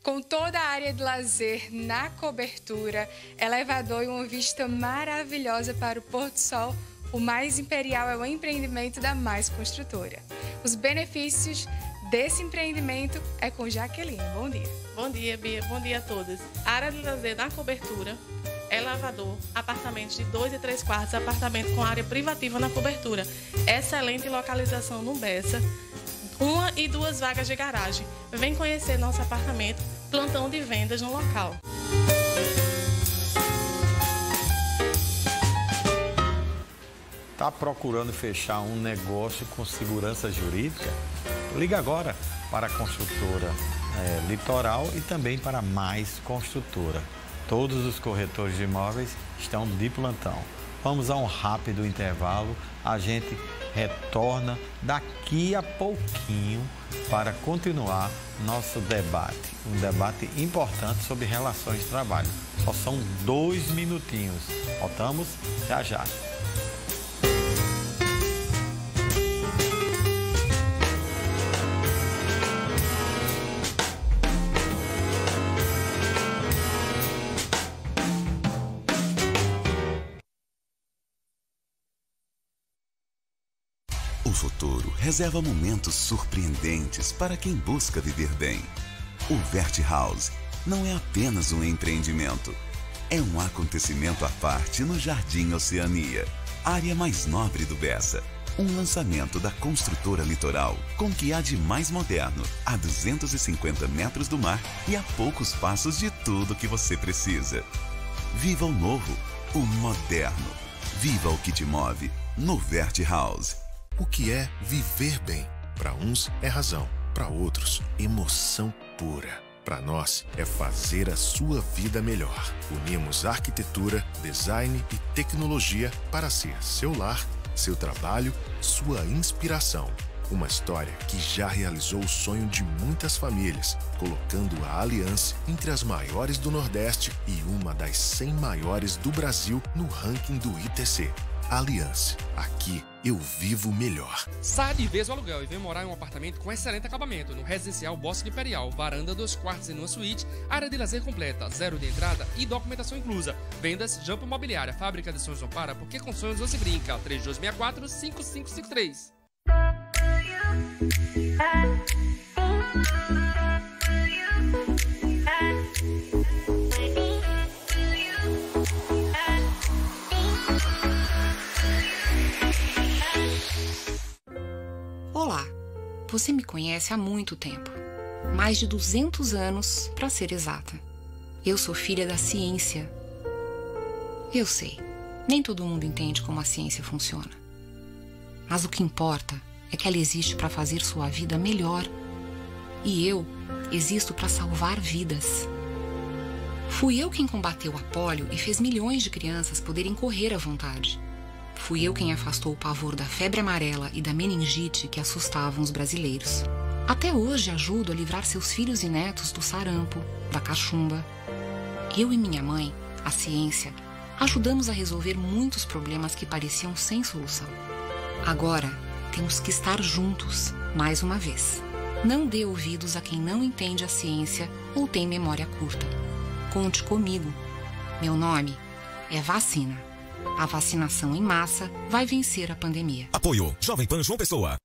Com toda a área de lazer na cobertura, elevador e uma vista maravilhosa para o pôr do sol, o Mais Imperial é o empreendimento da Mais Construtora. Os benefícios desse empreendimento é com Jaqueline. Bom dia. Bom dia, Bia. Bom dia a todas. Área de lazer na cobertura, elevador, apartamentos de 2 e 3 quartos, apartamento com área privativa na cobertura. Excelente localização no Bessa. 1 e 2 vagas de garagem. Vem conhecer nosso apartamento, plantão de vendas no local. Está procurando fechar um negócio com segurança jurídica? Liga agora para a construtora Litoral e também para a Mais Construtora. Todos os corretores de imóveis estão de plantão. Vamos a um rápido intervalo. A gente retorna daqui a pouquinho para continuar nosso debate. Um debate importante sobre relações de trabalho. Só são 2 minutinhos. Voltamos já já. O futuro reserva momentos surpreendentes para quem busca viver bem. O Vert House não é apenas um empreendimento. É um acontecimento à parte no Jardim Oceania, área mais nobre do Bessa. Um lançamento da construtora Litoral com o que há de mais moderno, a 250 metros do mar e a poucos passos de tudo que você precisa. Viva o novo, o moderno. Viva o que te move no Vert House. O que é viver bem? Para uns é razão, para outros emoção pura. Para nós é fazer a sua vida melhor. Unimos arquitetura, design e tecnologia para ser seu lar, seu trabalho, sua inspiração. Uma história que já realizou o sonho de muitas famílias, colocando a Aliança entre as maiores do Nordeste e uma das 100 maiores do Brasil no ranking do ITC. Aliança. Aqui eu vivo melhor. Saia de vez o aluguel e vem morar em um apartamento com excelente acabamento no Residencial Bosque Imperial, varanda 2 quartos em uma suíte, área de lazer completa, 0 de entrada e documentação inclusa. Vendas Jampo Imobiliária, fábrica de sonhos não para, porque com sonhos você brinca. 3264-5553. Olá, você me conhece há muito tempo, mais de 200 anos para ser exata. Eu sou filha da ciência. Eu sei, nem todo mundo entende como a ciência funciona. Mas o que importa é que ela existe para fazer sua vida melhor. E eu existo para salvar vidas. Fui eu quem combateu a pólio e fez milhões de crianças poderem correr à vontade. Fui eu quem afastou o pavor da febre amarela e da meningite que assustavam os brasileiros. Até hoje ajudo a livrar seus filhos e netos do sarampo, da cachumba. Eu e minha mãe, a ciência, ajudamos a resolver muitos problemas que pareciam sem solução. Agora, temos que estar juntos, mais uma vez. Não dê ouvidos a quem não entende a ciência ou tem memória curta. Conte comigo. Meu nome é vacina. A vacinação em massa vai vencer a pandemia. Apoio Jovem Pan João Pessoa.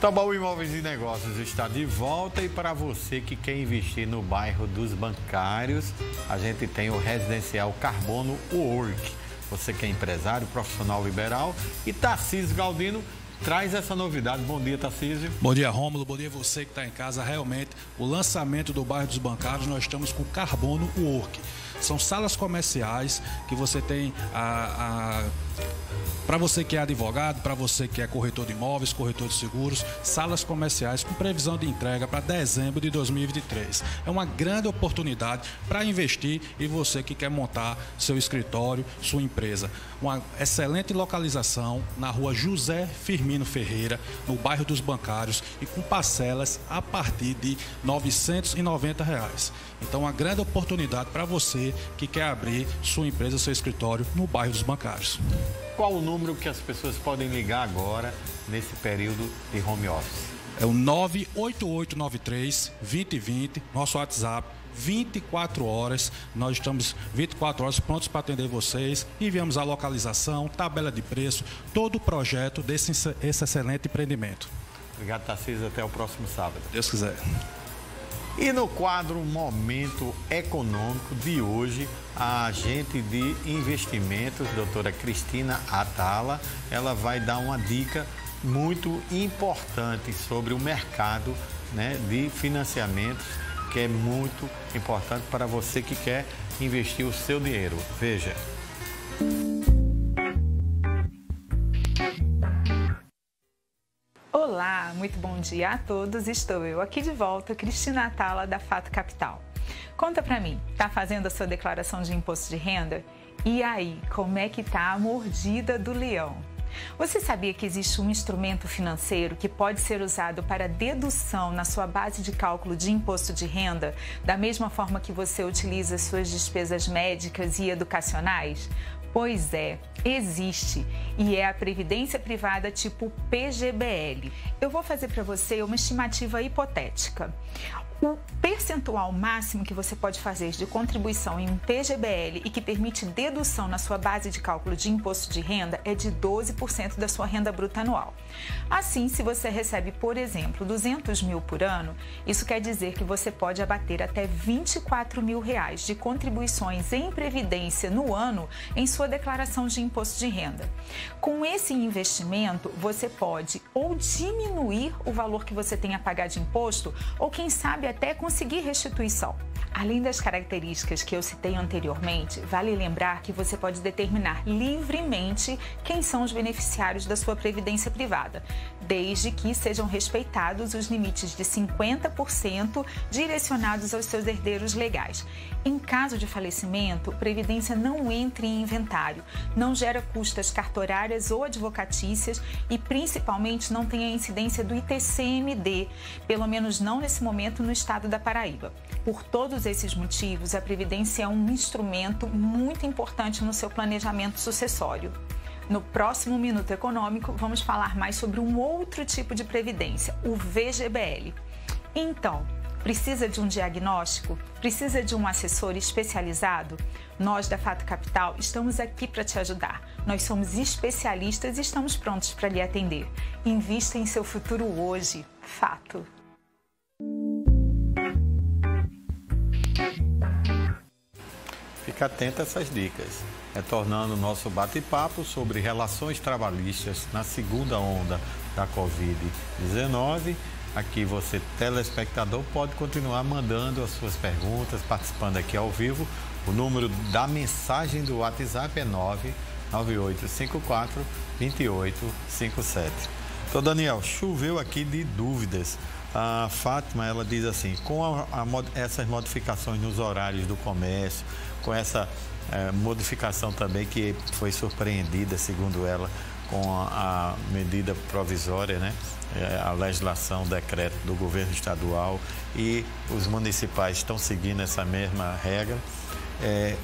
Tabaú Imóveis e Negócios está de volta e para você que quer investir no bairro dos Bancários, a gente tem o Residencial Carbono Work. Você que é empresário, profissional liberal e Tarcísio Galdino traz essa novidade. Bom dia, Tarcísio. Bom dia, Rômulo. Bom dia você que está em casa. Realmente, o lançamento do bairro dos Bancários, nós estamos com o Carbono Work. São salas comerciais que você tem para você que é advogado, para você que é corretor de imóveis, corretor de seguros, salas comerciais com previsão de entrega para dezembro de 2023. É uma grande oportunidade para investir e você que quer montar seu escritório, sua empresa. Uma excelente localização na rua José Firmino Ferreira, no bairro dos Bancários, e com parcelas a partir de R$ 990. Então, uma grande oportunidade para você que quer abrir sua empresa, seu escritório no bairro dos Bancários. Qual o número que as pessoas podem ligar agora, nesse período de home office? É o 98893-2020, nosso WhatsApp, 24 horas. Nós estamos 24 horas prontos para atender vocês. Enviamos a localização, tabela de preço, todo o projeto desse excelente empreendimento. Obrigado, Tarcísio. Até o próximo sábado. Deus quiser. E no quadro Momento Econômico de hoje, a agente de investimentos, doutora Cristina Atala, ela vai dar uma dica muito importante sobre o mercado, né, de financiamentos, que é muito importante para você que quer investir o seu dinheiro. Veja. Olá, muito bom dia a todos. Estou eu aqui de volta, Cristina Atala, da Fato Capital. Conta pra mim, tá fazendo a sua declaração de imposto de renda? E aí, como é que tá a mordida do leão? Você sabia que existe um instrumento financeiro que pode ser usado para dedução na sua base de cálculo de imposto de renda, da mesma forma que você utiliza suas despesas médicas e educacionais? Pois é, existe, e é a Previdência Privada tipo PGBL. Eu vou fazer para você uma estimativa hipotética. O percentual máximo que você pode fazer de contribuição em um PGBL e que permite dedução na sua base de cálculo de imposto de renda é de 12% da sua renda bruta anual. Assim, se você recebe, por exemplo, 200 mil por ano, isso quer dizer que você pode abater até R$ 24 mil de contribuições em previdência no ano em sua declaração de imposto de renda. Com esse investimento, você pode ou diminuir o valor que você tem a pagar de imposto ou, quem sabe, até conseguir restituição. Além das características que eu citei anteriormente, vale lembrar que você pode determinar livremente quem são os beneficiários da sua previdência privada, desde que sejam respeitados os limites de 50% direcionados aos seus herdeiros legais. Em caso de falecimento, previdência não entra em inventário, não gera custas cartorárias ou advocatícias e, principalmente, não tem a incidência do ITCMD, pelo menos não nesse momento no estado da Paraíba. Por todos esses motivos, a previdência é um instrumento muito importante no seu planejamento sucessório. No próximo Minuto Econômico, vamos falar mais sobre um outro tipo de previdência, o VGBL. Então, precisa de um diagnóstico? Precisa de um assessor especializado? Nós, da Fato Capital, estamos aqui para te ajudar. Nós somos especialistas e estamos prontos para lhe atender. Invista em seu futuro hoje. Fato. Fica atento a essas dicas. Retornando o nosso bate-papo sobre relações trabalhistas na segunda onda da Covid-19. Aqui você, telespectador, pode continuar mandando as suas perguntas, participando aqui ao vivo. O número da mensagem do WhatsApp é 99854-2857. Então, Daniel, choveu aqui de dúvidas. A Fátima, ela diz assim, com essas modificações nos horários do comércio, com essa modificação também que foi surpreendida, segundo ela, com a medida provisória, né? A legislação, o decreto do governo estadual, e os municipais estão seguindo essa mesma regra.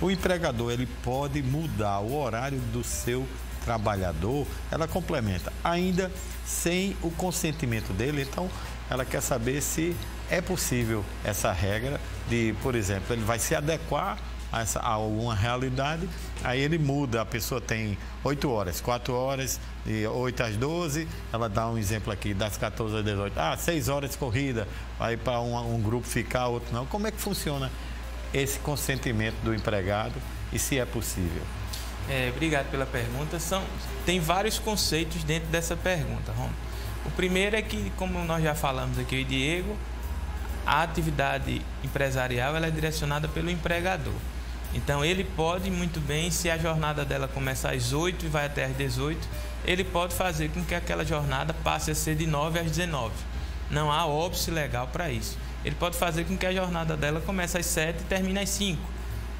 O empregador, ele pode mudar o horário do seu trabalhador, ela complementa, ainda sem o consentimento dele. Então, ela quer saber se é possível essa regra de, por exemplo, ele vai se adequar a alguma realidade, aí ele muda, a pessoa tem 8 horas, 4 horas, de 8 às 12, ela dá um exemplo aqui, das 14 às 18, 6 horas de corrida, aí para um grupo ficar, outro não. Como é que funciona esse consentimento do empregado e se é possível? Obrigado pela pergunta. Tem vários conceitos dentro dessa pergunta, Romulo. O primeiro é que, como nós já falamos aqui, o Diego, a atividade empresarial ela é direcionada pelo empregador. Então ele pode muito bem, se a jornada dela começa às 8 e vai até às 18, ele pode fazer com que aquela jornada passe a ser de 9 às 19. Não há óbice legal para isso. Ele pode fazer com que a jornada dela comece às 7 e termine às 5.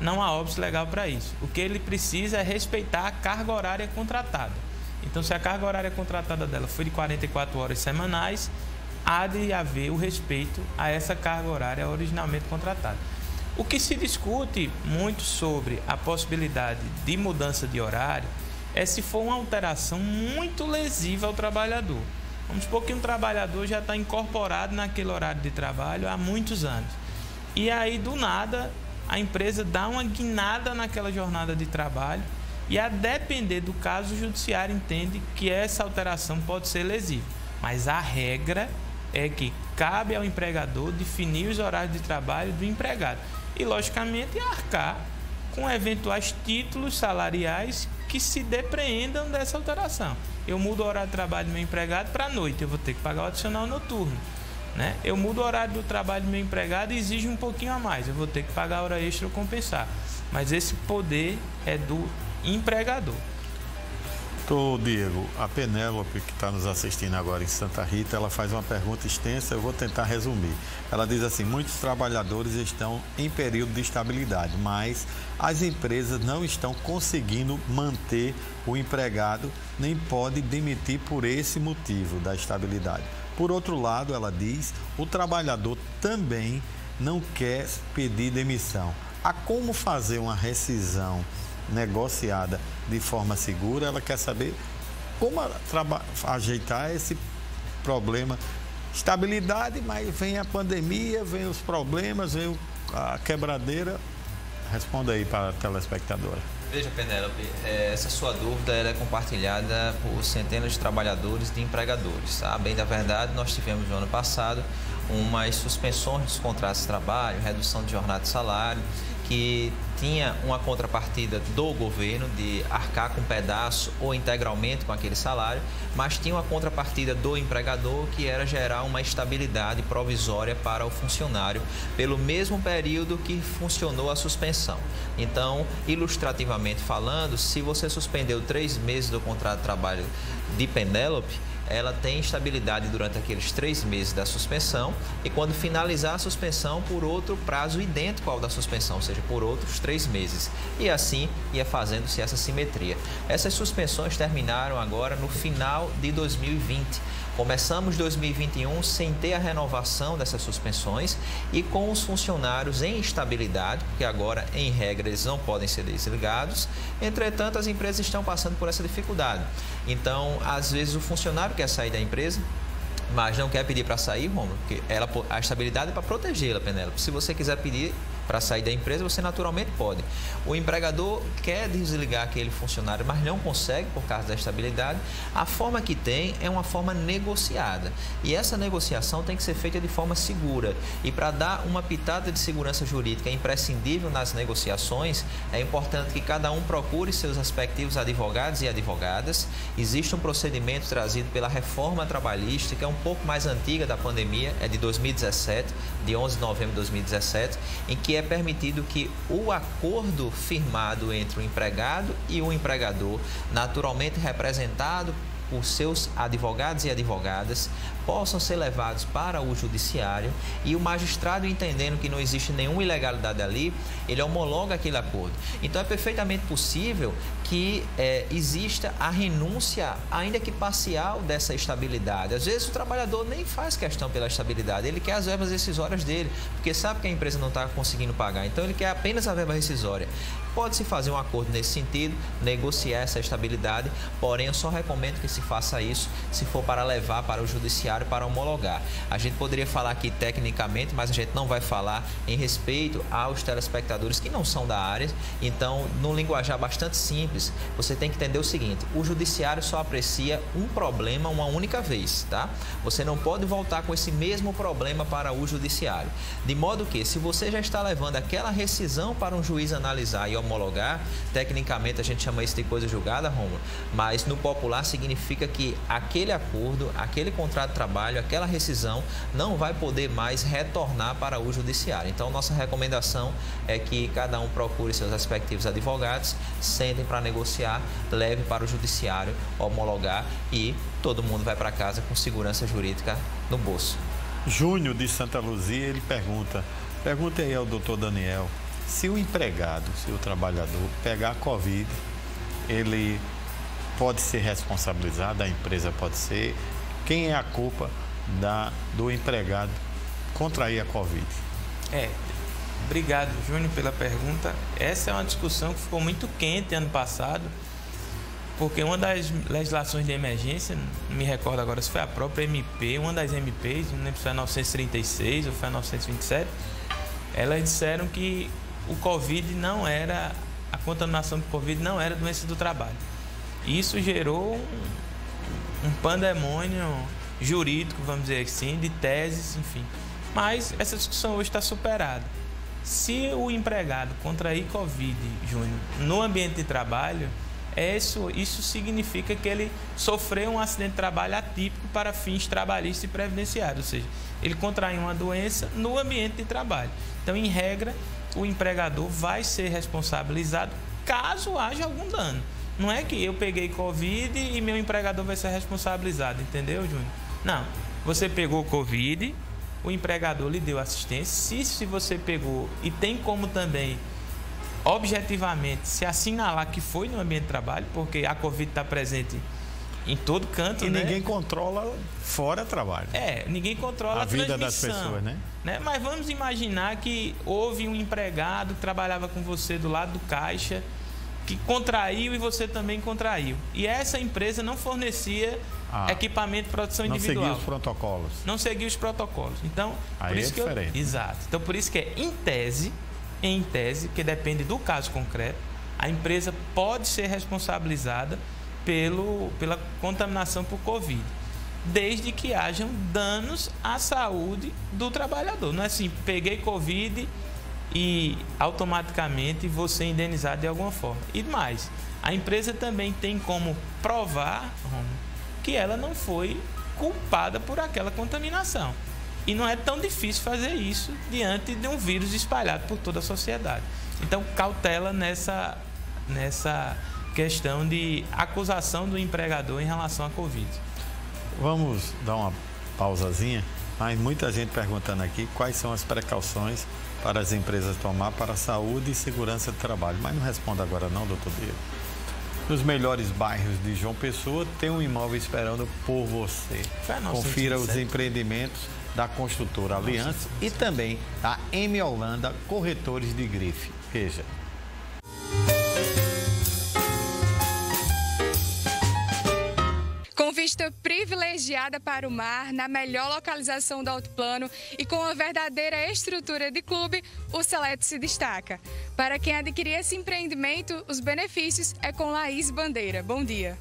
Não há óbice legal para isso. O que ele precisa é respeitar a carga horária contratada. Então, se a carga horária contratada dela foi de 44 horas semanais, há de haver o respeito a essa carga horária originalmente contratada. O que se discute muito sobre a possibilidade de mudança de horário é se for uma alteração muito lesiva ao trabalhador. Vamos supor que um trabalhador já está incorporado naquele horário de trabalho há muitos anos. E aí, do nada, a empresa dá uma guinada naquela jornada de trabalho e, a depender do caso, o judiciário entende que essa alteração pode ser lesiva. Mas a regra é que cabe ao empregador definir os horários de trabalho do empregado e, logicamente, arcar com eventuais títulos salariais que se depreendam dessa alteração. Eu mudo o horário de trabalho do meu empregado para a noite, eu vou ter que pagar o adicional noturno, né? Eu mudo o horário do trabalho do meu empregado e exige um pouquinho a mais, eu vou ter que pagar a hora extra ou compensar. Mas esse poder é do empregador. Diego, a Penélope, que está nos assistindo agora em Santa Rita, ela faz uma pergunta extensa, eu vou tentar resumir. Ela diz assim: muitos trabalhadores estão em período de estabilidade, mas as empresas não estão conseguindo manter o empregado, nem pode demitir por esse motivo da estabilidade. Por outro lado, ela diz, o trabalhador também não quer pedir demissão. Há como fazer uma rescisão negociada de forma segura? Ela quer saber como ajeitar esse problema. Estabilidade, mas vem a pandemia, vem os problemas, vem a quebradeira. Responda aí para a telespectadora. Veja, Penélope, essa sua dúvida ela é compartilhada por centenas de trabalhadores e de empregadores. Tá? Bem da verdade, nós tivemos no ano passado umas suspensões dos contratos de trabalho, redução de jornada de salário, que tinha uma contrapartida do governo de arcar com um pedaço ou integralmente com aquele salário, mas tinha uma contrapartida do empregador, que era gerar uma estabilidade provisória para o funcionário pelo mesmo período que funcionou a suspensão. Então, ilustrativamente falando, se você suspendeu 3 meses do contrato de trabalho de Penélope, ela tem estabilidade durante aqueles 3 meses da suspensão e, quando finalizar a suspensão, por outro prazo idêntico ao da suspensão, ou seja, por outros 3 meses. E assim ia fazendo-se essa simetria. Essas suspensões terminaram agora no final de 2020. Começamos 2021 sem ter a renovação dessas suspensões e com os funcionários em estabilidade, porque agora, em regra, eles não podem ser desligados. Entretanto, as empresas estão passando por essa dificuldade. Então, às vezes, o funcionário quer sair da empresa, mas não quer pedir para sair, Rômulo, porque a estabilidade é para protegê-la, Penélope. Se você quiser pedir para sair da empresa, você naturalmente pode. O empregador quer desligar aquele funcionário, mas não consegue por causa da estabilidade. A forma que tem é uma forma negociada. E essa negociação tem que ser feita de forma segura. E para dar uma pitada de segurança jurídica imprescindível nas negociações, é importante que cada um procure seus respectivos advogados e advogadas. Existe um procedimento trazido pela reforma trabalhista, que é um pouco mais antiga da pandemia, é de 2017, de 11 de novembro de 2017, em que é permitido que o acordo firmado entre o empregado e o empregador, naturalmente representado por seus advogados e advogadas, possam ser levados para o judiciário e o magistrado, entendendo que não existe nenhuma ilegalidade ali, ele homologa aquele acordo. Então é perfeitamente possível que exista a renúncia, ainda que parcial, dessa estabilidade. Às vezes o trabalhador nem faz questão pela estabilidade, ele quer as verbas rescisórias dele, porque sabe que a empresa não está conseguindo pagar, então ele quer apenas a verba rescisória. Pode-se fazer um acordo nesse sentido, negociar essa estabilidade, porém eu só recomendo que se faça isso se for para levar para o judiciário para homologar. A gente poderia falar aqui tecnicamente, mas a gente não vai falar em respeito aos telespectadores que não são da área. Então, num linguajar bastante simples, você tem que entender o seguinte: o judiciário só aprecia um problema uma única vez, tá? Você não pode voltar com esse mesmo problema para o judiciário. De modo que, se você já está levando aquela rescisão para um juiz analisar e homologar, tecnicamente a gente chama isso de coisa julgada, Rômulo, mas no popular significa que aquele acordo, aquele contrato de trabalho, aquela rescisão não vai poder mais retornar para o judiciário. Então, nossa recomendação é que cada um procure seus respectivos advogados, sentem para negociar, leve para o judiciário homologar e todo mundo vai para casa com segurança jurídica no bolso. Júnior de Santa Luzia, ele pergunta aí ao doutor Daniel, se o empregado, se o trabalhador pegar a Covid, ele pode ser responsabilizado, a empresa pode ser, quem é a culpa do empregado contrair a Covid? Obrigado, Júnior, pela pergunta. Essa é uma discussão que ficou muito quente ano passado, porque uma das legislações de emergência, não me recordo agora se foi a própria MP, uma das MPs, não lembro se foi a 936 ou foi a 927, elas disseram que a contaminação por Covid não era doença do trabalho. Isso gerou um pandemônio jurídico, vamos dizer assim, de teses, enfim. Mas essa discussão hoje está superada. Se o empregado contrair Covid, Júnior, no ambiente de trabalho, isso significa que ele sofreu um acidente de trabalho atípico para fins trabalhistas e previdenciários, ou seja, ele contraiu uma doença no ambiente de trabalho. Então, em regra, o empregador vai ser responsabilizado caso haja algum dano. Não é que eu peguei Covid e meu empregador vai ser responsabilizado, entendeu, Júnior? Não, você pegou Covid, o empregador lhe deu assistência. Se você pegou e tem como também objetivamente se assinalar que foi no ambiente de trabalho, porque a Covid está presente em todo canto, e ninguém controla fora trabalho. Ninguém controla a vida das pessoas, né? Mas vamos imaginar que houve um empregado que trabalhava com você do lado do caixa, que contraiu e você também contraiu. E essa empresa não fornecia equipamento de proteção individual. Não seguia os protocolos. Não seguia os protocolos. Então, por isso diferente. Exato. Então, por isso que em tese, que depende do caso concreto, a empresa pode ser responsabilizada pela contaminação por Covid, desde que hajam danos à saúde do trabalhador. Não é assim, peguei Covid e automaticamente vou ser indenizado de alguma forma. E mais, a empresa também tem como provar que ela não foi culpada por aquela contaminação. E não é tão difícil fazer isso diante de um vírus espalhado por toda a sociedade. Então, cautela nessa questão de acusação do empregador em relação à Covid. Vamos dar uma pausazinha, mas muita gente perguntando aqui quais são as precauções para as empresas tomar para a saúde e segurança do trabalho. Mas não responda agora não, doutor Diego. Nos melhores bairros de João Pessoa tem um imóvel esperando por você. Confira os empreendimentos da construtora Aliança e também da M Holanda Corretores de Grife. Veja. Com vista privilegiada para o mar, na melhor localização do altiplano e com uma verdadeira estrutura de clube, o Seleto se destaca. Para quem adquirir esse empreendimento, os benefícios é com Laís Bandeira. Bom dia.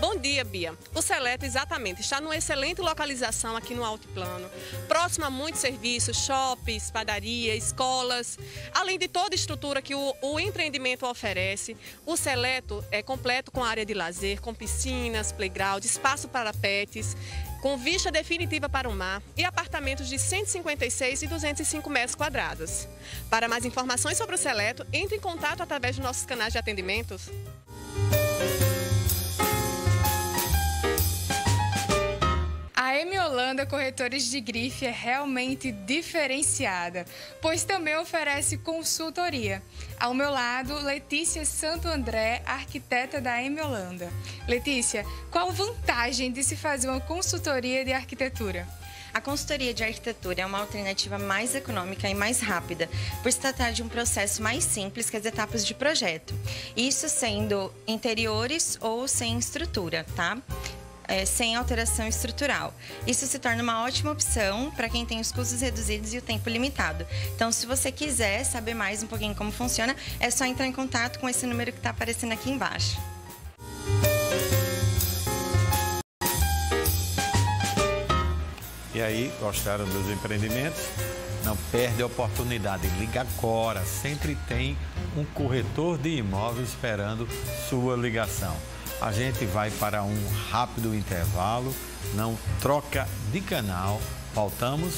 Bom dia, Bia. O Seleto, exatamente, está numa excelente localização aqui no altiplano, próximo a muitos serviços, shoppings, padarias, escolas, além de toda a estrutura que o empreendimento oferece. O Seleto é completo com área de lazer, com piscinas, playground, espaço para pets, com vista definitiva para o mar e apartamentos de 156 e 205 metros quadrados. Para mais informações sobre o Seleto, entre em contato através dos nossos canais de atendimentos. A M Holanda Corretores de Grife é realmente diferenciada, pois também oferece consultoria. Ao meu lado, Letícia Santo André, arquiteta da M Holanda. Letícia, qual a vantagem de se fazer uma consultoria de arquitetura? A consultoria de arquitetura é uma alternativa mais econômica e mais rápida, por se tratar de um processo mais simples que as etapas de projeto. Isso sendo interiores ou sem estrutura, tá? Sem alteração estrutural. Isso se torna uma ótima opção para quem tem os custos reduzidos e o tempo limitado. Então, se você quiser saber mais um pouquinho como funciona, é só entrar em contato com esse número que está aparecendo aqui embaixo. E E aí, gostaram dos empreendimentos? Não perde a oportunidade, liga agora. Sempre tem um corretor de imóveis esperando sua ligação. A gente vai para um rápido intervalo, não troca de canal. Voltamos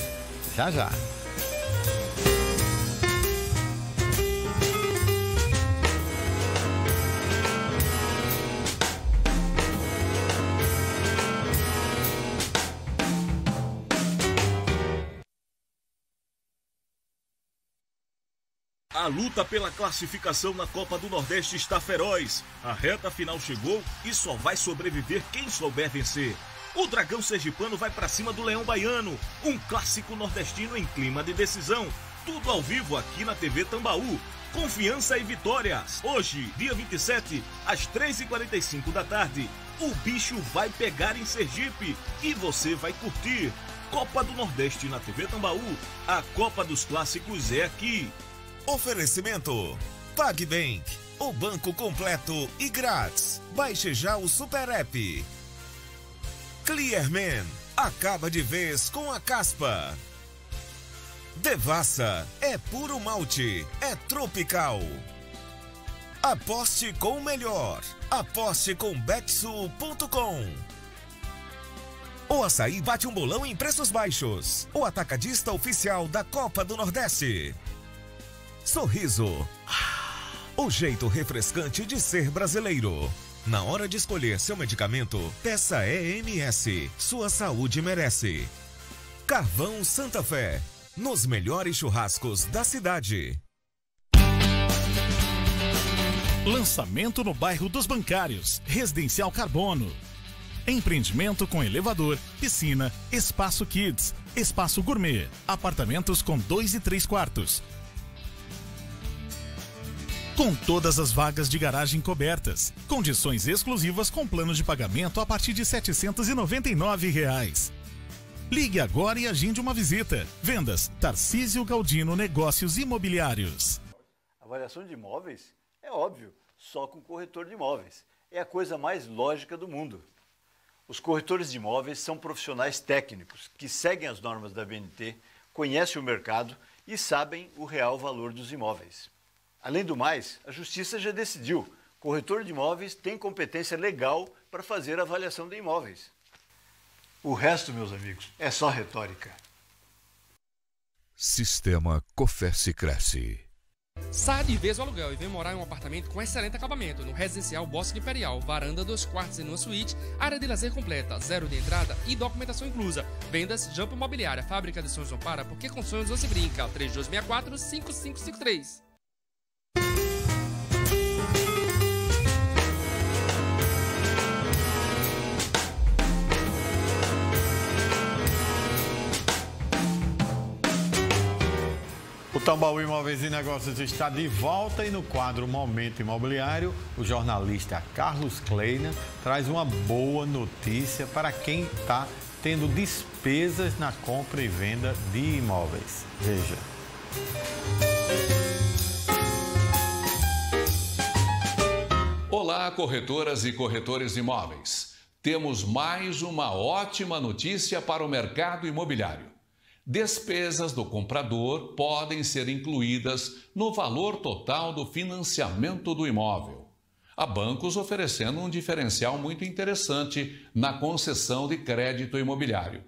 já já. A luta pela classificação na Copa do Nordeste está feroz. A reta final chegou e só vai sobreviver quem souber vencer. O Dragão Sergipano vai para cima do Leão Baiano. Um clássico nordestino em clima de decisão. Tudo ao vivo aqui na TV Tambaú. Confiança e vitórias. Hoje, dia 27, às 3h45 da tarde. O bicho vai pegar em Sergipe e você vai curtir. Copa do Nordeste na TV Tambaú. A Copa dos Clássicos é aqui. Oferecimento PagBank, o banco completo e grátis. Baixe já o Super App. Clearman, acaba de vez com a caspa. Devassa, é puro malte, é tropical. Aposte com o melhor. Aposte com Betsul.com. O Açaí bate um bolão em preços baixos. O atacadista oficial da Copa do Nordeste. Sorriso, o jeito refrescante de ser brasileiro. Na hora de escolher seu medicamento, peça EMS, sua saúde merece. Carvão Santa Fé, nos melhores churrascos da cidade. Lançamento no bairro dos Bancários, Residencial Carbono. Empreendimento com elevador, piscina, espaço kids, espaço gourmet, apartamentos com 2 e 3 quartos. Com todas as vagas de garagem cobertas, condições exclusivas com plano de pagamento a partir de R$ 799. Ligue agora e agende uma visita. Vendas Tarcísio Galdino Negócios Imobiliários. Avaliação de imóveis? É óbvio, só com corretor de imóveis. É a coisa mais lógica do mundo. Os corretores de imóveis são profissionais técnicos que seguem as normas da BNT, conhecem o mercado e sabem o real valor dos imóveis. Além do mais, a Justiça já decidiu. Corretor de imóveis tem competência legal para fazer a avaliação de imóveis. O resto, meus amigos, é só retórica. Sistema Cofesse Cresce. Saia de vez o aluguel e vem morar em um apartamento com excelente acabamento no Residencial Bosque Imperial, varanda 2 quartos e uma suíte, área de lazer completa, 0 de entrada e documentação inclusa. Vendas Jampa Imobiliária, Fábrica de Sonhos Ampara, porque com sonhos você brinca. 3264-5553. O Tambaú Imóveis e Negócios está de volta e no quadro Momento Imobiliário, o jornalista Carlos Kleina traz uma boa notícia para quem está tendo despesas na compra e venda de imóveis. Veja. Olá, corretoras e corretores de imóveis. Temos mais uma ótima notícia para o mercado imobiliário. Despesas do comprador podem ser incluídas no valor total do financiamento do imóvel. Há bancos oferecendo um diferencial muito interessante na concessão de crédito imobiliário.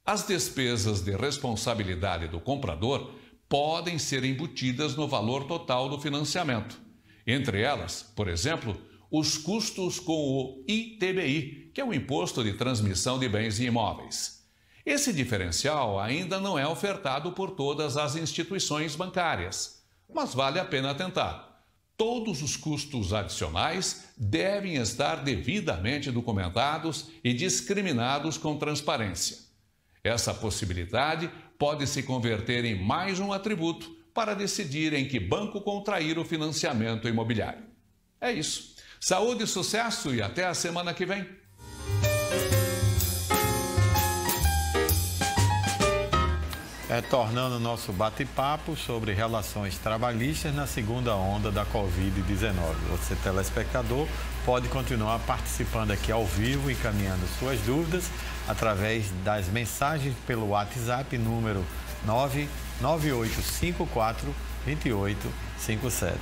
As despesas de responsabilidade do comprador podem ser embutidas no valor total do financiamento. Entre elas, por exemplo, os custos com o ITBI, que é o Imposto de Transmissão de Bens e Imóveis. Esse diferencial ainda não é ofertado por todas as instituições bancárias, mas vale a pena tentar. Todos os custos adicionais devem estar devidamente documentados e discriminados com transparência. Essa possibilidade pode se converter em mais um atributo para decidir em que banco contrair o financiamento imobiliário. É isso. Saúde, sucesso e até a semana que vem. Retornando o nosso bate-papo sobre relações trabalhistas na segunda onda da Covid-19. Você, telespectador, pode continuar participando aqui ao vivo, encaminhando suas dúvidas através das mensagens pelo WhatsApp, número 998542857.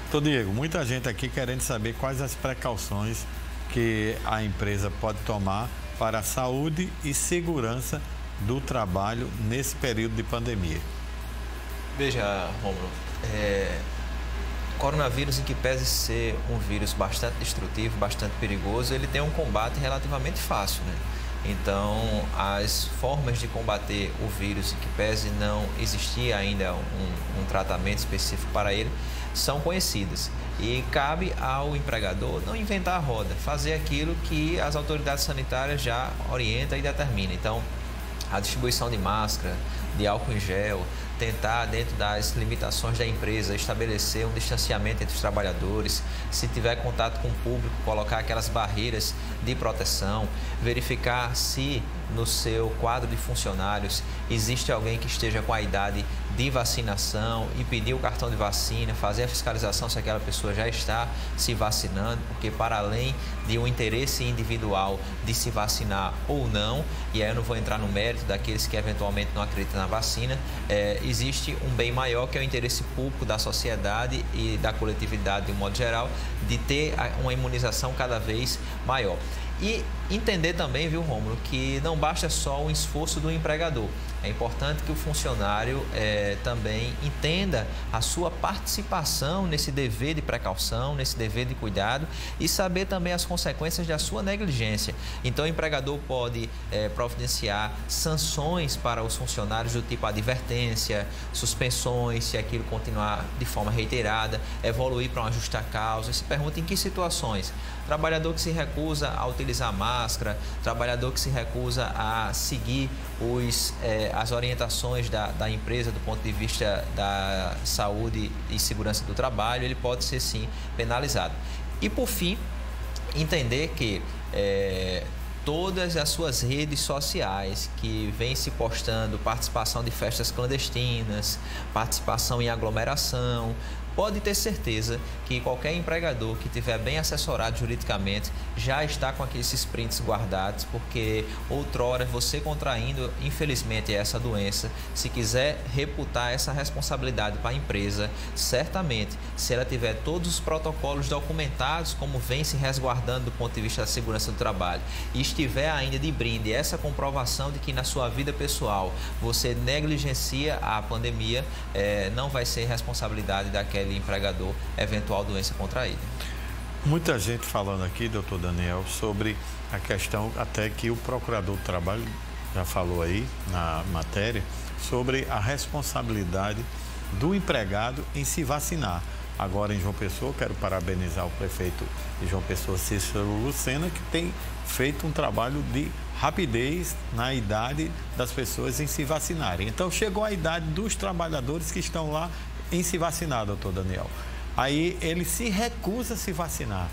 Então, Diego, muita gente aqui querendo saber quais as precauções que a empresa pode tomar para a saúde e segurança do trabalho nesse período de pandemia. Veja, Rômulo, coronavírus, em que pese ser um vírus bastante destrutivo, bastante perigoso, ele tem um combate relativamente fácil, né? Então, as formas de combater o vírus, em que pese não existir ainda um tratamento específico para ele, são conhecidas. E cabe ao empregador não inventar a roda, fazer aquilo que as autoridades sanitárias já orientam e determinam. Então, a distribuição de máscara, de álcool em gel, tentar, dentro das limitações da empresa, estabelecer um distanciamento entre os trabalhadores, se tiver contato com o público, colocar aquelas barreiras de proteção, verificar se no seu quadro de funcionários existe alguém que esteja com a idade de vacinação e pedir o cartão de vacina, fazer a fiscalização se aquela pessoa já está se vacinando, porque para além de um interesse individual de se vacinar ou não, e aí eu não vou entrar no mérito daqueles que eventualmente não acreditam na vacina, existe um bem maior que é o interesse público da sociedade e da coletividade de um modo geral, de ter uma imunização cada vez maior. E entender também, viu, Rômulo, que não basta só o esforço do empregador. É importante que o funcionário também entenda a sua participação nesse dever de precaução, nesse dever de cuidado e saber também as consequências da sua negligência. Então, o empregador pode providenciar sanções para os funcionários do tipo advertência, suspensões, se aquilo continuar de forma reiterada, evoluir para uma justa causa. Se pergunta em que situações? Trabalhador que se recusa a utilizar máscara, trabalhador que se recusa a seguir as orientações da empresa do ponto de vista da saúde e segurança do trabalho, ele pode ser sim penalizado. E por fim, entender que todas as suas redes sociais que vêm se postando participação de festas clandestinas, participação em aglomeração, pode ter certeza que qualquer empregador que estiver bem assessorado juridicamente já está com aqueles prints guardados, porque outrora você contraindo, infelizmente, essa doença, se quiser reputar essa responsabilidade para a empresa, certamente, se ela tiver todos os protocolos documentados, como vem se resguardando do ponto de vista da segurança do trabalho, e estiver ainda de brinde essa comprovação de que na sua vida pessoal você negligencia a pandemia, não vai ser responsabilidade daquele empregador eventual doença contraída. Muita gente falando aqui, doutor Daniel, sobre a questão até que o procurador do trabalho já falou aí na matéria, sobre a responsabilidade do empregado em se vacinar. Agora em João Pessoa, quero parabenizar o prefeito de João Pessoa, Cícero Lucena, que tem feito um trabalho de rapidez na idade das pessoas em se vacinarem. Então chegou a idade dos trabalhadores que estão lá em se vacinar, doutor Daniel. Aí ele se recusa a se vacinar.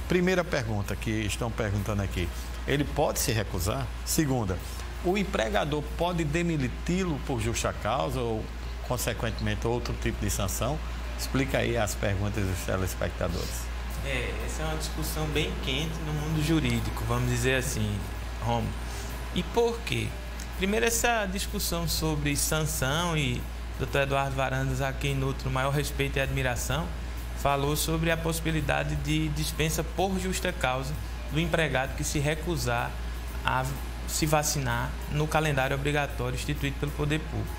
Primeira pergunta que estão perguntando aqui, ele pode se recusar? Segunda, o empregador pode demiti-lo por justa causa ou, consequentemente, outro tipo de sanção? Explica aí as perguntas dos telespectadores. Essa é uma discussão bem quente no mundo jurídico, vamos dizer assim, Romo. E por quê? Primeiro, essa discussão sobre sanção, e o Dr. Eduardo Varandas, a quem nutro o maior respeito e admiração, falou sobre a possibilidade de dispensa por justa causa do empregado que se recusar a se vacinar no calendário obrigatório instituído pelo Poder Público.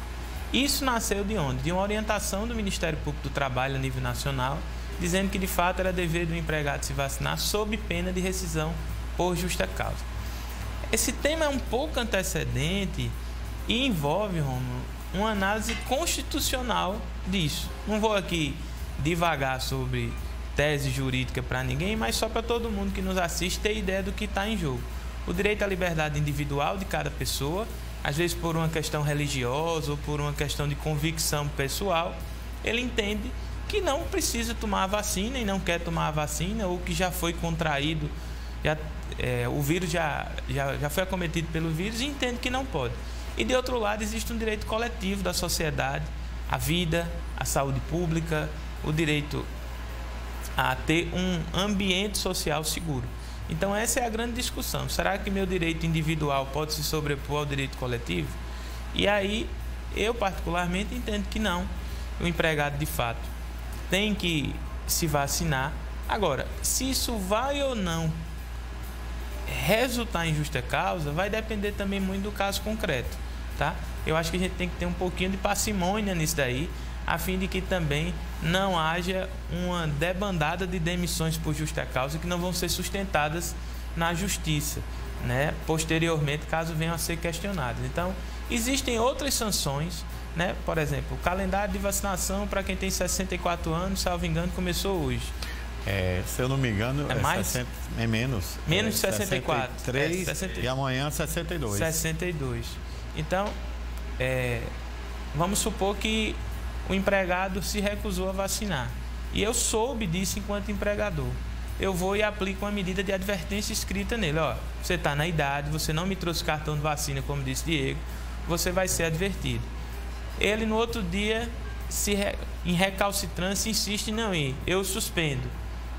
Isso nasceu de onde? De uma orientação do Ministério Público do Trabalho a nível nacional, dizendo que de fato era dever do empregado se vacinar sob pena de rescisão por justa causa. Esse tema é um pouco antecedente e envolve, Romulo, uma análise constitucional disso. Não vou aqui divagar sobre tese jurídica para ninguém, mas só para todo mundo que nos assiste ter ideia do que está em jogo. O direito à liberdade individual de cada pessoa, às vezes por uma questão religiosa ou por uma questão de convicção pessoal, ele entende que não precisa tomar a vacina e não quer tomar a vacina, ou que já foi contraído, o vírus já foi acometido pelo vírus e entende que não pode. E de outro lado existe um direito coletivo da sociedade, à vida, à saúde pública, o direito a ter um ambiente social seguro. Então essa é a grande discussão. Será que meu direito individual pode se sobrepor ao direito coletivo? E aí eu particularmente entendo que não. O empregado de fato tem que se vacinar. Agora, se isso vai ou não resultar em justa causa, vai depender também muito do caso concreto, tá? Eu acho que a gente tem que ter um pouquinho de parcimônia nisso daí, a fim de que também não haja uma debandada de demissões por justa causa que não vão ser sustentadas na justiça, né? Posteriormente, caso venham a ser questionadas. Então, existem outras sanções, né? Por exemplo, o calendário de vacinação para quem tem 64 anos, salvo engano, começou hoje. Se eu não me engano, é mais? 60, é menos. Menos de 64. 63 e amanhã 62. 62. Então, vamos supor que o empregado se recusou a vacinar. E eu soube disso enquanto empregador. Eu vou e aplico uma medida de advertência escrita nele. Ó, você está na idade, você não me trouxe cartão de vacina, como disse Diego, você vai ser advertido. Ele, no outro dia, em recalcitrância, insiste em não ir. Eu suspendo.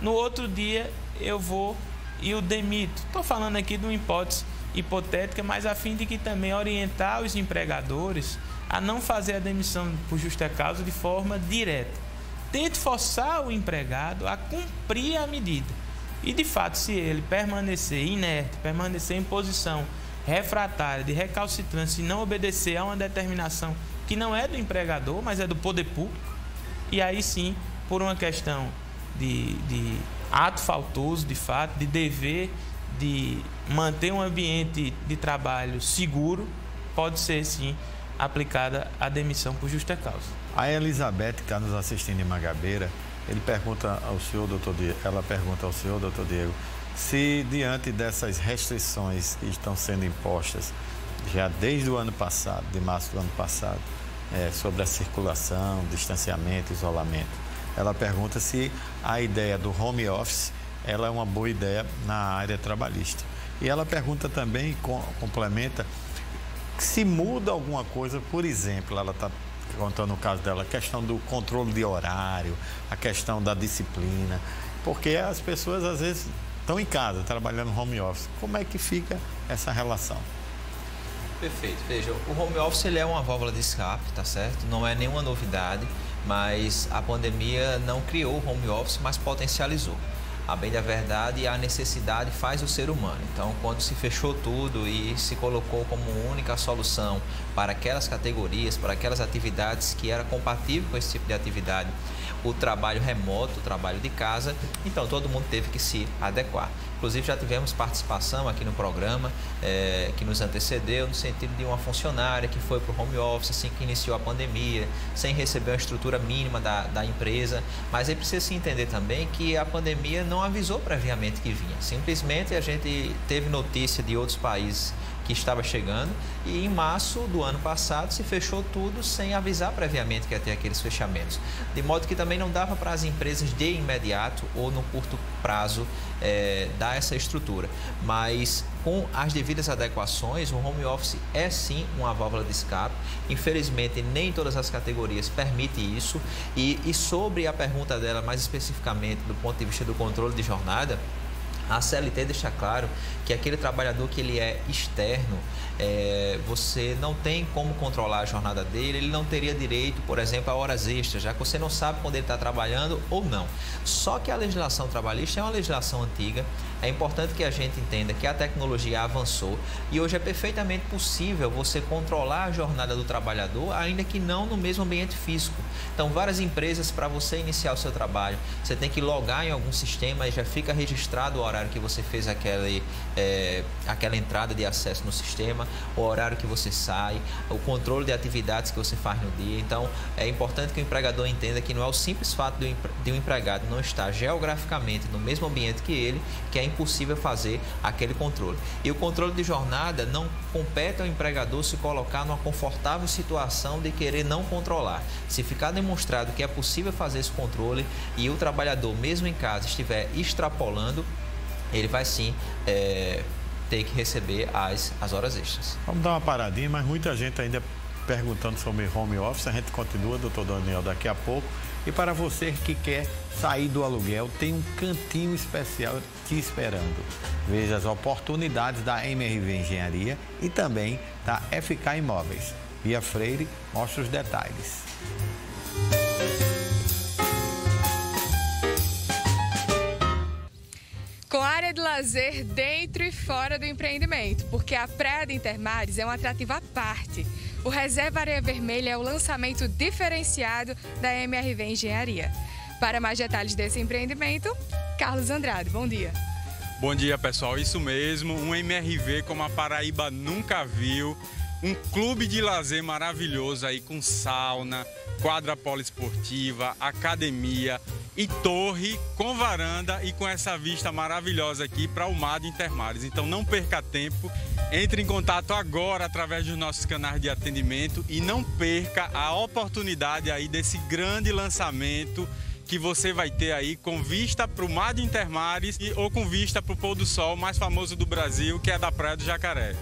No outro dia, eu vou e o demito. Estou falando aqui de uma hipótese hipotética, mas a fim de que também orientar os empregadores a não fazer a demissão por justa causa de forma direta. Tente forçar o empregado a cumprir a medida. E, de fato, se ele permanecer inerte, permanecer em posição refratária, de recalcitrância e não obedecer a uma determinação que não é do empregador, mas é do poder público, e aí sim, por uma questão de ato faltoso, de fato, de dever de manter um ambiente de trabalho seguro, pode ser sim aplicada a demissão por justa causa. A Elizabeth, que está nos assistindo em Mangabeira, ela pergunta ao senhor, doutor Diego, se diante dessas restrições que estão sendo impostas já desde o ano passado, de março do ano passado, sobre a circulação, distanciamento, isolamento, ela pergunta se a ideia do home office ela é uma boa ideia na área trabalhista. E ela pergunta também, complementa, se muda alguma coisa, por exemplo, ela está contando o caso dela, a questão do controle de horário, a questão da disciplina, porque as pessoas às vezes estão em casa, trabalhando home office. Como é que fica essa relação? Perfeito. Veja, o home office ele é uma válvula de escape, tá certo? Não é nenhuma novidade, mas a pandemia não criou o home office, mas potencializou. A bem da verdade, a necessidade faz o ser humano. Então, quando se fechou tudo e se colocou como única solução para aquelas categorias, para aquelas atividades que era compatível com esse tipo de atividade, o trabalho remoto, o trabalho de casa, então todo mundo teve que se adequar. Inclusive já tivemos participação aqui no programa que nos antecedeu, no sentido de uma funcionária que foi para o home office assim que iniciou a pandemia, sem receber uma estrutura mínima da empresa. Mas aí precisa se entender também que a pandemia não avisou previamente que vinha. Simplesmente a gente teve notícia de outros países que estava chegando e em março do ano passado se fechou tudo sem avisar previamente que ia ter aqueles fechamentos. De modo que também não dava para as empresas de imediato ou no curto prazo dar essa estrutura. Mas com as devidas adequações, o home office é sim uma válvula de escape. Infelizmente, nem todas as categorias permitem isso. E sobre a pergunta dela, mais especificamente do ponto de vista do controle de jornada, a CLT deixa claro que aquele trabalhador que ele é externo, você não tem como controlar a jornada dele, ele não teria direito, por exemplo, a horas extras, já que você não sabe quando ele está trabalhando ou não. Só que a legislação trabalhista é uma legislação antiga, é importante que a gente entenda que a tecnologia avançou e hoje é perfeitamente possível você controlar a jornada do trabalhador, ainda que não no mesmo ambiente físico. Então, várias empresas, para você iniciar o seu trabalho, você tem que logar em algum sistema e já fica registrado o horário que você fez aquela entrada de acesso no sistema, o horário que você sai, o controle de atividades que você faz no dia. Então, é importante que o empregador entenda que não é o simples fato de um empregado não estar geograficamente no mesmo ambiente que ele, que é impossível fazer aquele controle. E o controle de jornada não compete ao empregador se colocar numa confortável situação de querer não controlar. Se ficar demonstrado que é possível fazer esse controle e o trabalhador, mesmo em casa, estiver extrapolando, ele vai sim ter que receber as horas extras. Vamos dar uma paradinha, mas muita gente ainda perguntando sobre home office. A gente continua, doutor Daniel, daqui a pouco. E para você que quer sair do aluguel, tem um cantinho especial te esperando. Veja as oportunidades da MRV Engenharia e também da FK Imóveis. Bia Freire mostra os detalhes. Com área de lazer dentro e fora do empreendimento, porque a Praia de Intermares é um atrativo à parte. O Reserva Areia Vermelha é o lançamento diferenciado da MRV Engenharia. Para mais detalhes desse empreendimento, Carlos Andrade, bom dia. Bom dia, pessoal. Isso mesmo, um MRV como a Paraíba nunca viu. Um clube de lazer maravilhoso aí com sauna, quadra poliesportiva, academia e torre com varanda e com essa vista maravilhosa aqui para o mar de Intermares. Então não perca tempo, entre em contato agora através dos nossos canais de atendimento e não perca a oportunidade aí desse grande lançamento que você vai ter aí com vista para o mar de Intermares ou com vista para o pôr do sol mais famoso do Brasil, que é da Praia do Jacaré.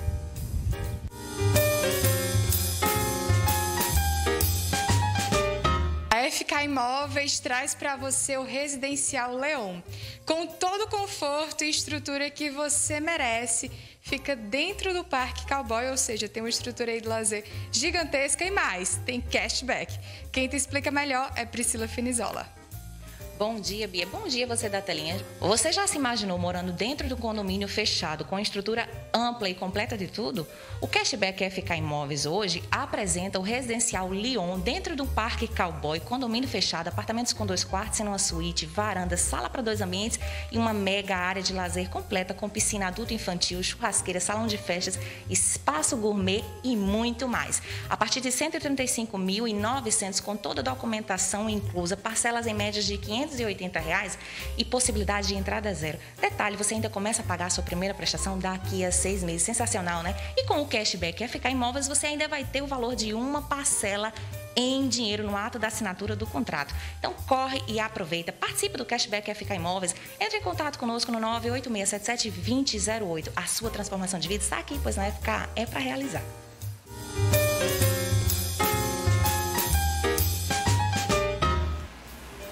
A FK Imóveis traz para você o Residencial Leon, com todo o conforto e estrutura que você merece. Fica dentro do Parque Cowboy, ou seja, tem uma estrutura aí de lazer gigantesca e mais, tem cashback. Quem te explica melhor é Priscila Finizola. Bom dia, Bia. Bom dia, você da telinha. Você já se imaginou morando dentro de um condomínio fechado, com estrutura ampla e completa de tudo? O Cashback FK Imóveis hoje apresenta o Residencial Lyon dentro do Parque Cowboy, condomínio fechado, apartamentos com 2 quartos e uma suíte, varanda, sala para 2 ambientes e uma mega área de lazer completa com piscina adulto e infantil, churrasqueira, salão de festas, espaço gourmet e muito mais. A partir de R$ 135.900 com toda a documentação inclusa, parcelas em média de R$ 580 e possibilidade de entrada zero. Detalhe, você ainda começa a pagar a sua primeira prestação daqui a 6 meses. Sensacional, né? E com o Cashback FK Imóveis, você ainda vai ter o valor de uma parcela em dinheiro no ato da assinatura do contrato. Então, corre e aproveita. Participe do Cashback FK Imóveis. Entre em contato conosco no 98677-2008. A sua transformação de vida está aqui, pois na FK é para realizar.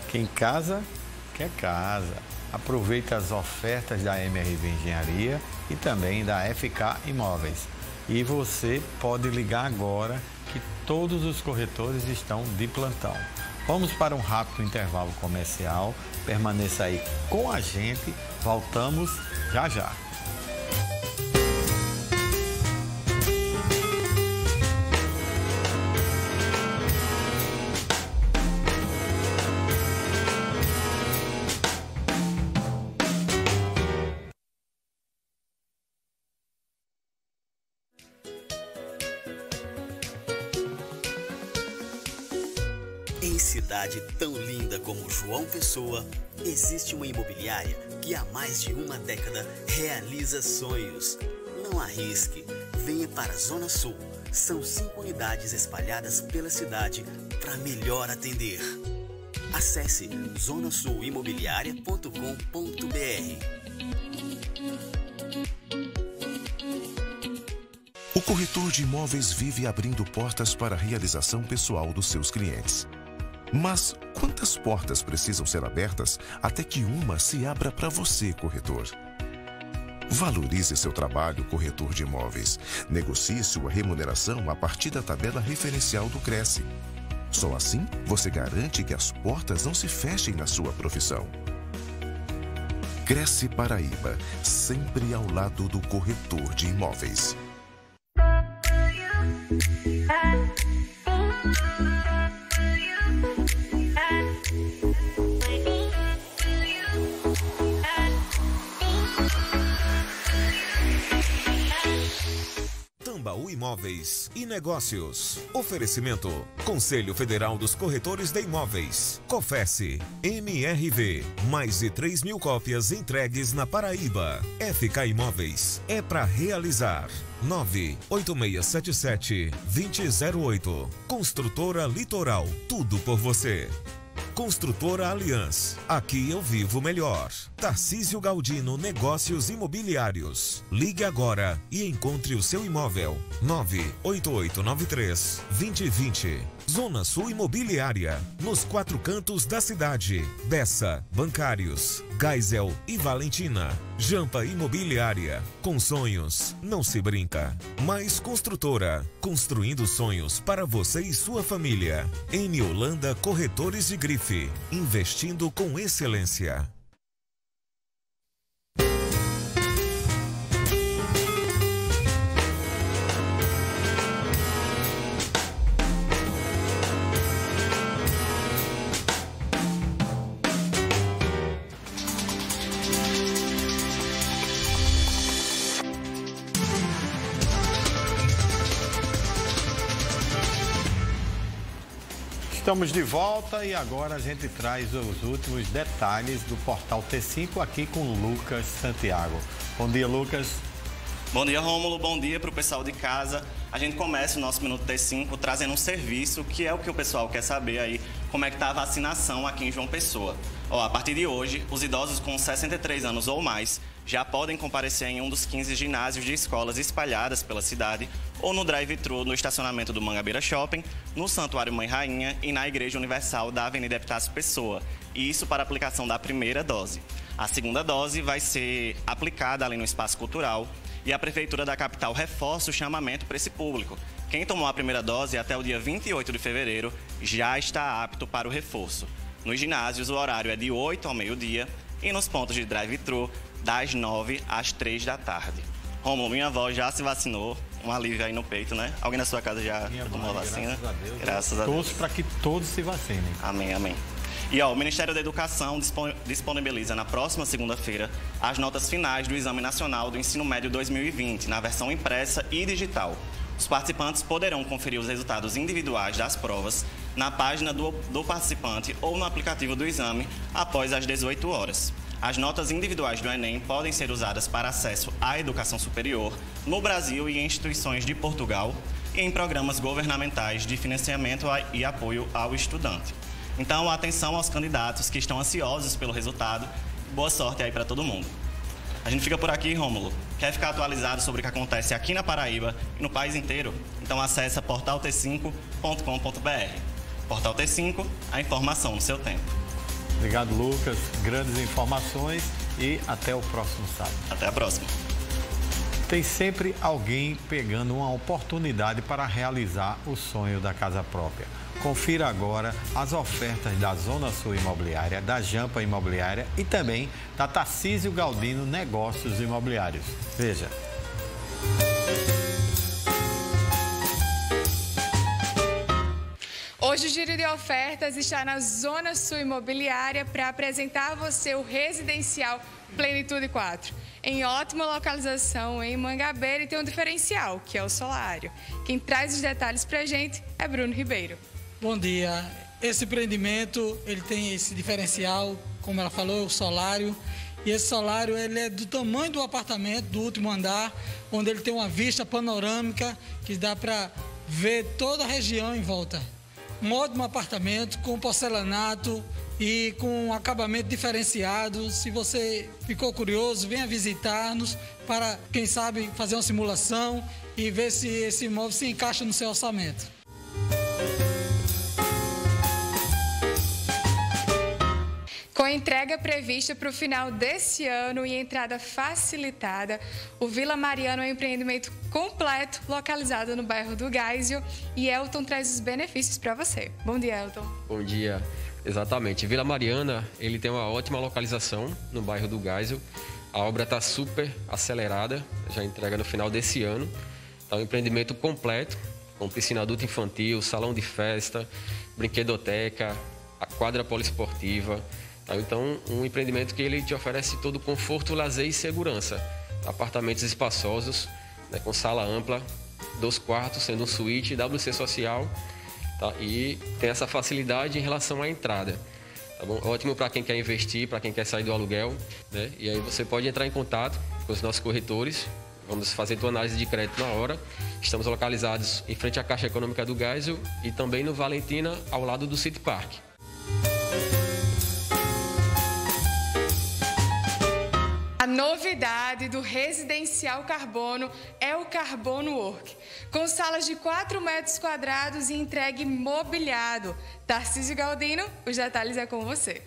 Quem casa, quer casa. Aproveita as ofertas da MRV Engenharia e também da FK Imóveis. E você pode ligar agora que todos os corretores estão de plantão. Vamos para um rápido intervalo comercial. Permaneça aí com a gente. Voltamos já já. Em cidade tão linda como João Pessoa, existe uma imobiliária que há mais de uma década realiza sonhos. Não arrisque, venha para a Zona Sul. São 5 unidades espalhadas pela cidade para melhor atender. Acesse zonasuimobiliaria.com.br. O corretor de imóveis vive abrindo portas para a realização pessoal dos seus clientes. Mas quantas portas precisam ser abertas até que uma se abra para você, corretor? Valorize seu trabalho, corretor de imóveis. Negocie sua remuneração a partir da tabela referencial do Cresce. Só assim você garante que as portas não se fechem na sua profissão. Cresce Paraíba, sempre ao lado do corretor de imóveis. Tambaú Imóveis e Negócios. Oferecimento: Conselho Federal dos Corretores de Imóveis. Cofesse. MRV. Mais de 3.000 cópias entregues na Paraíba. FK Imóveis. É para realizar. 98677-2008. Construtora Litoral. Tudo por você. Construtora Aliança. Aqui eu vivo melhor. Tarcísio Galdino Negócios Imobiliários. Ligue agora e encontre o seu imóvel. 98893-2020. Zona Sul Imobiliária, nos 4 cantos da cidade. Bessa, Bancários, Geisel e Valentina. Jampa Imobiliária, com sonhos não se brinca. Mais Construtora, construindo sonhos para você e sua família. Em Holanda Corretores de Grife, investindo com excelência. Estamos de volta e agora a gente traz os últimos detalhes do Portal T5 aqui com Lucas Santiago. Bom dia, Lucas. Bom dia, Rômulo. Bom dia para o pessoal de casa. A gente começa o nosso Minuto T5 trazendo um serviço que é o que o pessoal quer saber aí, como é que está a vacinação aqui em João Pessoa. A partir de hoje, os idosos com 63 anos ou mais já podem comparecer em um dos 15 ginásios de escolas espalhadas pela cidade ou no drive-thru no estacionamento do Mangabeira Shopping, no Santuário Mãe Rainha e na Igreja Universal da Avenida Epitácio Pessoa. E isso para a aplicação da primeira dose. A segunda dose vai ser aplicada ali no Espaço Cultural e a Prefeitura da capital reforça o chamamento para esse público. Quem tomou a primeira dose até o dia 28 de fevereiro já está apto para o reforço. Nos ginásios, o horário é de 8 ao meio-dia e nos pontos de drive-thru, das 9 às 3 da tarde. Rômulo, minha avó já se vacinou, um alívio aí no peito, né? Alguém na sua casa já tomou a vacina? Graças a Deus. Graças a Deus. Torço para que todos se vacinem. Amém, amém. E o Ministério da Educação disponibiliza na próxima segunda-feira as notas finais do Exame Nacional do Ensino Médio 2020, na versão impressa e digital. Os participantes poderão conferir os resultados individuais das provas na página do participante ou no aplicativo do exame após as 18 horas. As notas individuais do Enem podem ser usadas para acesso à educação superior no Brasil e em instituições de Portugal e em programas governamentais de financiamento e apoio ao estudante. Então, atenção aos candidatos que estão ansiosos pelo resultado. Boa sorte aí para todo mundo. A gente fica por aqui, Rômulo. Quer ficar atualizado sobre o que acontece aqui na Paraíba e no país inteiro? Então acesse portalt5.com.br. Portal T5, a informação no seu tempo. Obrigado, Lucas. Grandes informações e até o próximo sábado. Até a próxima. Tem sempre alguém pegando uma oportunidade para realizar o sonho da casa própria. Confira agora as ofertas da Zona Sul Imobiliária, da Jampa Imobiliária e também da Tarcísio Galdino Negócios Imobiliários. Veja. Hoje o Giro de Ofertas está na Zona Sul Imobiliária para apresentar a você o residencial Plenitude 4. Em ótima localização em Mangabeira e tem um diferencial, que é o solário. Quem traz os detalhes para a gente é Bruno Ribeiro. Bom dia. Esse empreendimento, ele tem esse diferencial, como ela falou, o solário. E esse solário, ele é do tamanho do apartamento, do último andar, onde ele tem uma vista panorâmica que dá para ver toda a região em volta. Um ótimo apartamento com porcelanato e com um acabamento diferenciado. Se você ficou curioso, venha visitar-nos para, quem sabe, fazer uma simulação e ver se esse imóvel se encaixa no seu orçamento. Com entrega prevista para o final desse ano e entrada facilitada, o Vila Mariana é um empreendimento completo localizado no bairro do Geisel e Elton traz os benefícios para você. Bom dia, Elton. Bom dia. Exatamente. Vila Mariana, ele tem uma ótima localização no bairro do Geisel. A obra está super acelerada, já entrega no final desse ano. É um empreendimento completo, com piscina adulta infantil, salão de festa, brinquedoteca, a quadra poliesportiva. Então, um empreendimento que ele te oferece todo o conforto, lazer e segurança. Apartamentos espaçosos, né, com sala ampla, 2 quartos, sendo um suíte, WC social, tá? E tem essa facilidade em relação à entrada. Tá bom? Ótimo para quem quer investir, para quem quer sair do aluguel, né? E aí você pode entrar em contato com os nossos corretores. Vamos fazer tua análise de crédito na hora. Estamos localizados em frente à Caixa Econômica do Geisel e também no Valentina, ao lado do City Park. novidade do Residencial Carbono é o Carbono Work, com salas de 4 metros quadrados e entregue mobiliado. Tarcísio Galdino, os detalhes é com você.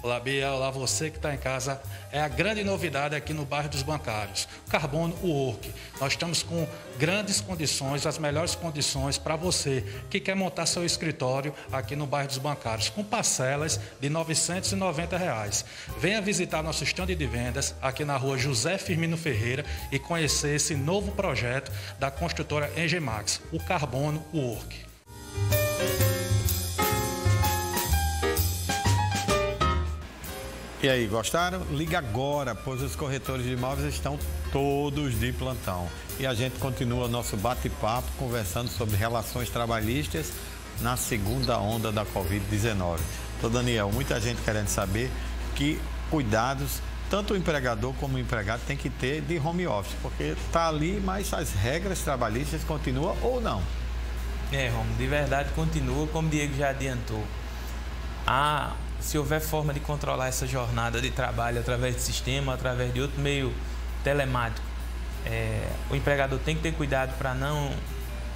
Olá, Bia. Olá, você que está em casa. É a grande novidade aqui no bairro dos Bancários, Carbono Work. Nós estamos com grandes condições, as melhores condições para você que quer montar seu escritório aqui no bairro dos Bancários, com parcelas de R$ 990. Venha visitar nosso estande de vendas aqui na rua José Firmino Ferreira e conhecer esse novo projeto da construtora Engemax, o Carbono Work. E aí, gostaram? Liga agora, pois os corretores de imóveis estão todos de plantão. E a gente continua nosso bate-papo conversando sobre relações trabalhistas na segunda onda da Covid-19. Então, Daniel, muita gente querendo saber que cuidados tanto o empregador como o empregado tem que ter de home office, porque está ali, mas as regras trabalhistas continuam ou não? Romulo, de verdade continua, como o Diego já adiantou. Se houver forma de controlar essa jornada de trabalho através de sistema, através de outro meio telemático, o empregador tem que ter cuidado para não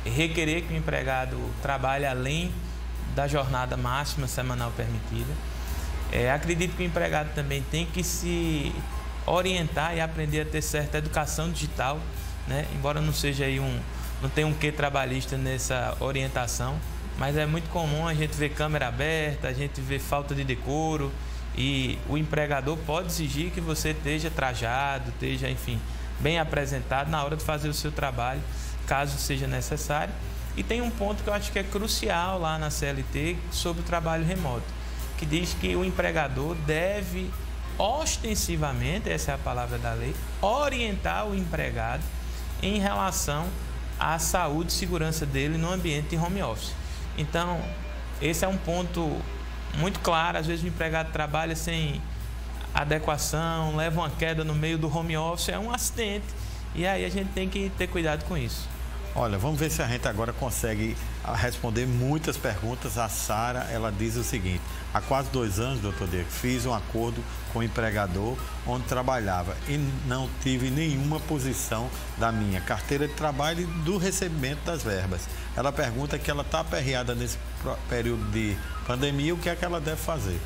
requerer que o empregado trabalhe além da jornada máxima semanal permitida. Acredito que o empregado também tem que se orientar e aprender a ter certa educação digital, né? Embora não seja aí não tenha um quê trabalhista nessa orientação, mas é muito comum a gente ver câmera aberta, a gente ver falta de decoro, e o empregador pode exigir que você esteja trajado, esteja, enfim, bem apresentado na hora de fazer o seu trabalho, caso seja necessário. E tem um ponto que eu acho que é crucial lá na CLT sobre o trabalho remoto, que diz que o empregador deve ostensivamente, essa é a palavra da lei, orientar o empregado em relação à saúde e segurança dele no ambiente de home office. Então, esse é um ponto muito claro. Às vezes o empregado trabalha sem adequação, leva uma queda no meio do home office, é um acidente. E aí a gente tem que ter cuidado com isso. Olha, vamos ver se a gente agora consegue responder muitas perguntas. A Sara, ela diz o seguinte: há quase 2 anos, doutor Diego, fiz um acordo com o empregador onde trabalhava e não tive nenhuma posição da minha carteira de trabalho e do recebimento das verbas. Ela pergunta que ela está aperreada nesse período de pandemia, o que é que ela deve fazer?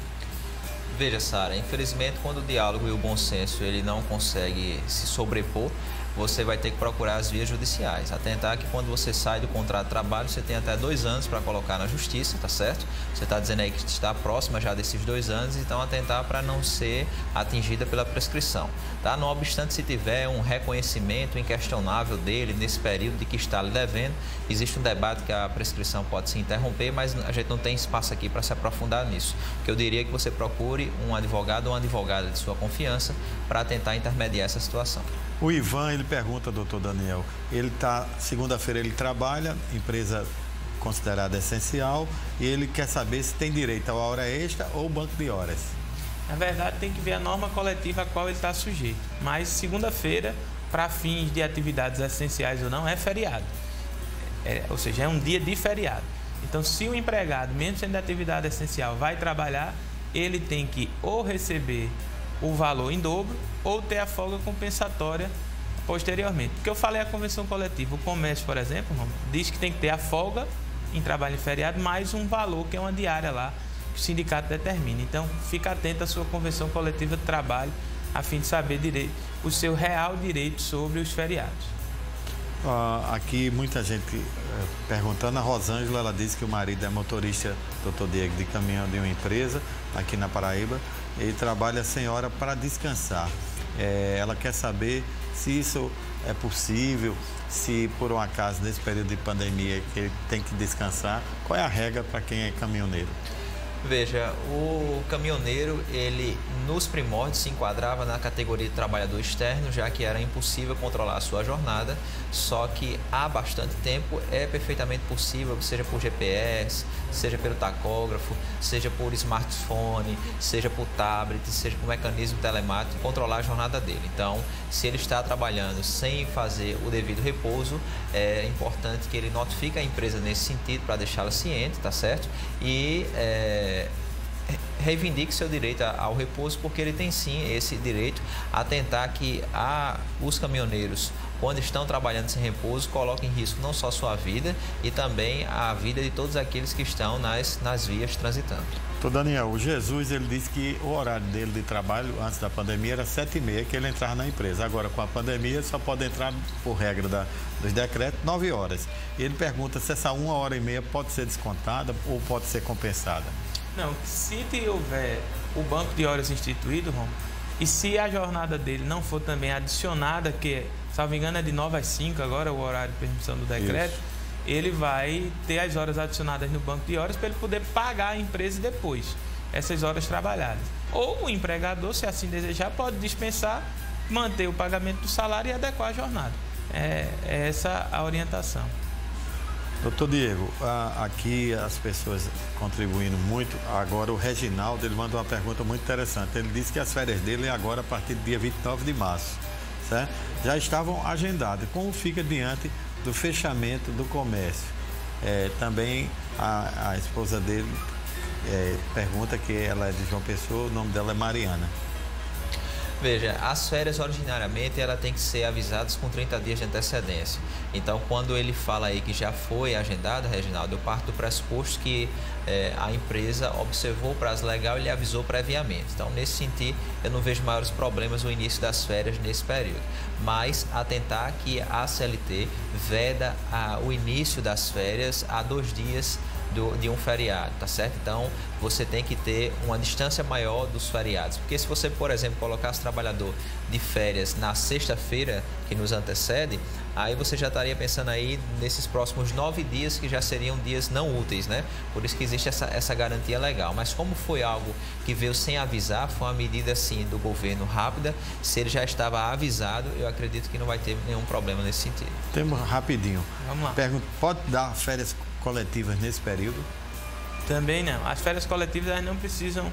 Veja, Sara, infelizmente quando o diálogo e o bom senso ele não consegue se sobrepor, você vai ter que procurar as vias judiciais. Atentar que quando você sai do contrato de trabalho, você tem até 2 anos para colocar na justiça, tá certo? Você está dizendo aí que está próxima já desses 2 anos, então atentar para não ser atingida pela prescrição, tá? Não obstante, se tiver um reconhecimento inquestionável dele nesse período de que está lhe devendo, existe um debate que a prescrição pode se interromper, mas a gente não tem espaço aqui para se aprofundar nisso. O que eu diria é que você procure um advogado ou uma advogada de sua confiança para tentar intermediar essa situação. O Ivan, ele pergunta, doutor Daniel, segunda-feira ele trabalha, empresa considerada essencial, e ele quer saber se tem direito a hora extra ou banco de horas. Na verdade, tem que ver a norma coletiva a qual ele está sujeito. Mas segunda-feira, para fins de atividades essenciais ou não, é feriado. Ou seja, é um dia de feriado. Então, se o empregado, mesmo sendo de atividade essencial, vai trabalhar, ele tem que ou receber o valor em dobro ou ter a folga compensatória posteriormente. Porque eu falei a convenção coletiva, o comércio, por exemplo, diz que tem que ter a folga em trabalho em feriado mais um valor, que é uma diária lá, que o sindicato determina. Então, fica atento à sua convenção coletiva de trabalho, a fim de saber o seu real direito sobre os feriados. Aqui muita gente perguntando. A Rosângela, ela disse que o marido é motorista, doutor Diego, de caminhão de uma empresa aqui na Paraíba, e trabalha sem hora para descansar. Ela quer saber se isso é possível, se por um acaso nesse período de pandemia que ele tem que descansar, qual é a regra para quem é caminhoneiro? Veja, o caminhoneiro, ele nos primórdios se enquadrava na categoria de trabalhador externo, já que era impossível controlar a sua jornada, só que há bastante tempo é perfeitamente possível, seja por GPS, seja pelo tacógrafo, seja por smartphone, seja por tablet, seja por mecanismo telemático, controlar a jornada dele. Então, se ele está trabalhando sem fazer o devido repouso, é importante que ele notifique a empresa nesse sentido para deixá-la ciente, tá certo? E reivindique seu direito ao repouso, porque ele tem sim esse direito a tentar que os caminhoneiros, quando estão trabalhando sem repouso, coloquem em risco não só a sua vida e também a vida de todos aqueles que estão nas vias transitando. Então, Daniel, o Jesus, ele disse que o horário dele de trabalho antes da pandemia era 7h30 que ele entrava na empresa. Agora, com a pandemia, só pode entrar, por regra dos decretos, 9 horas. E ele pergunta se essa 1h30 pode ser descontada ou pode ser compensada. Não, se houver o banco de horas instituído, Romulo, e se a jornada dele não for também adicionada, que, salvo engano, é de 9 às 5 agora, o horário de permissão do decreto, isso, ele vai ter as horas adicionadas no banco de horas para ele poder pagar a empresa depois, essas horas trabalhadas. Ou o empregador, se assim desejar, pode dispensar, manter o pagamento do salário e adequar a jornada. É essa a orientação. Doutor Diego, aqui as pessoas contribuindo muito. Agora o Reginaldo, ele mandou uma pergunta muito interessante. Ele disse que as férias dele é agora a partir do dia 29 de março, certo? Já estavam agendadas. Como fica diante do fechamento do comércio? Também a esposa dele pergunta, que ela é de João Pessoa, o nome dela é Mariana. Veja, as férias originariamente ela tem que ser avisadas com 30 dias de antecedência. Então, quando ele fala aí que já foi agendada, Reginaldo, eu parto do pressuposto que a empresa observou o prazo legal e lhe avisou previamente. Então, nesse sentido, eu não vejo maiores problemas no início das férias nesse período. Mas atentar que a CLT veda o início das férias a 2 dias de um feriado, tá certo? Então, você tem que ter uma distância maior dos feriados. Porque se você, por exemplo, colocasse trabalhador de férias na sexta-feira que nos antecede, aí você já estaria pensando aí nesses próximos 9 dias que já seriam dias não úteis, né? Por isso que existe essa garantia legal. Mas como foi algo que veio sem avisar, foi uma medida, assim, do governo rápida, se ele já estava avisado, eu acredito que não vai ter nenhum problema nesse sentido. Temos rapidinho. Vamos lá. Pergunta, pode dar férias coletivas nesse período? Também não. As férias coletivas elas não precisam,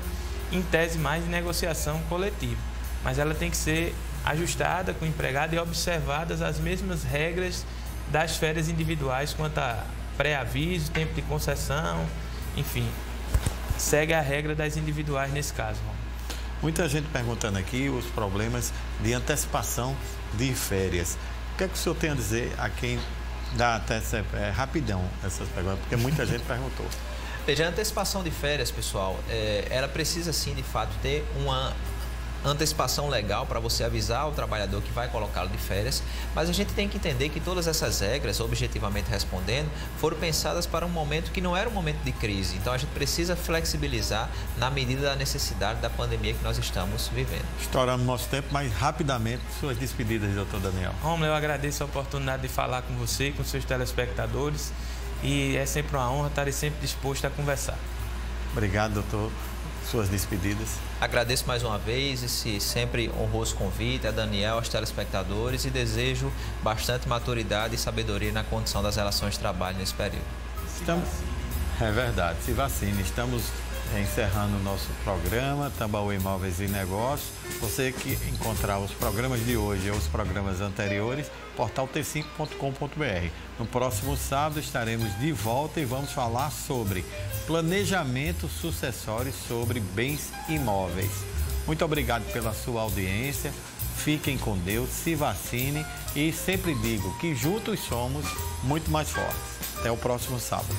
em tese, mais de negociação coletiva. Mas ela tem que ser ajustada com o empregado e observadas as mesmas regras das férias individuais quanto a pré-aviso, tempo de concessão, enfim. Segue a regra das individuais nesse caso. Muita gente perguntando aqui os problemas de antecipação de férias. O que é que o senhor tem a dizer a quem dá até rapidão essas perguntas, porque muita gente perguntou. Veja, a antecipação de férias, pessoal, ela precisa sim, de fato, ter uma antecipação legal para você avisar o trabalhador que vai colocá-lo de férias, mas a gente tem que entender que todas essas regras, objetivamente respondendo, foram pensadas para um momento que não era um momento de crise. Então a gente precisa flexibilizar na medida da necessidade da pandemia que nós estamos vivendo. Estourando nosso tempo, mas rapidamente, suas despedidas, doutor Daniel. Romulo, eu agradeço a oportunidade de falar com você e com seus telespectadores e é sempre uma honra, estarei sempre disposto a conversar. Obrigado, doutor. Suas despedidas. Agradeço mais uma vez esse sempre honroso convite a Daniel, aos telespectadores, e desejo bastante maturidade e sabedoria na condução das relações de trabalho nesse período. É verdade, se vacine. Estamos encerrando o nosso programa Tambaú Imóveis e Negócios. Você que encontrar os programas de hoje ou os programas anteriores, portal t5.com.br. No próximo sábado estaremos de volta e vamos falar sobre planejamento sucessório sobre bens imóveis. Muito obrigado pela sua audiência. Fiquem com Deus, se vacine e sempre digo que juntos somos muito mais fortes. Até o próximo sábado.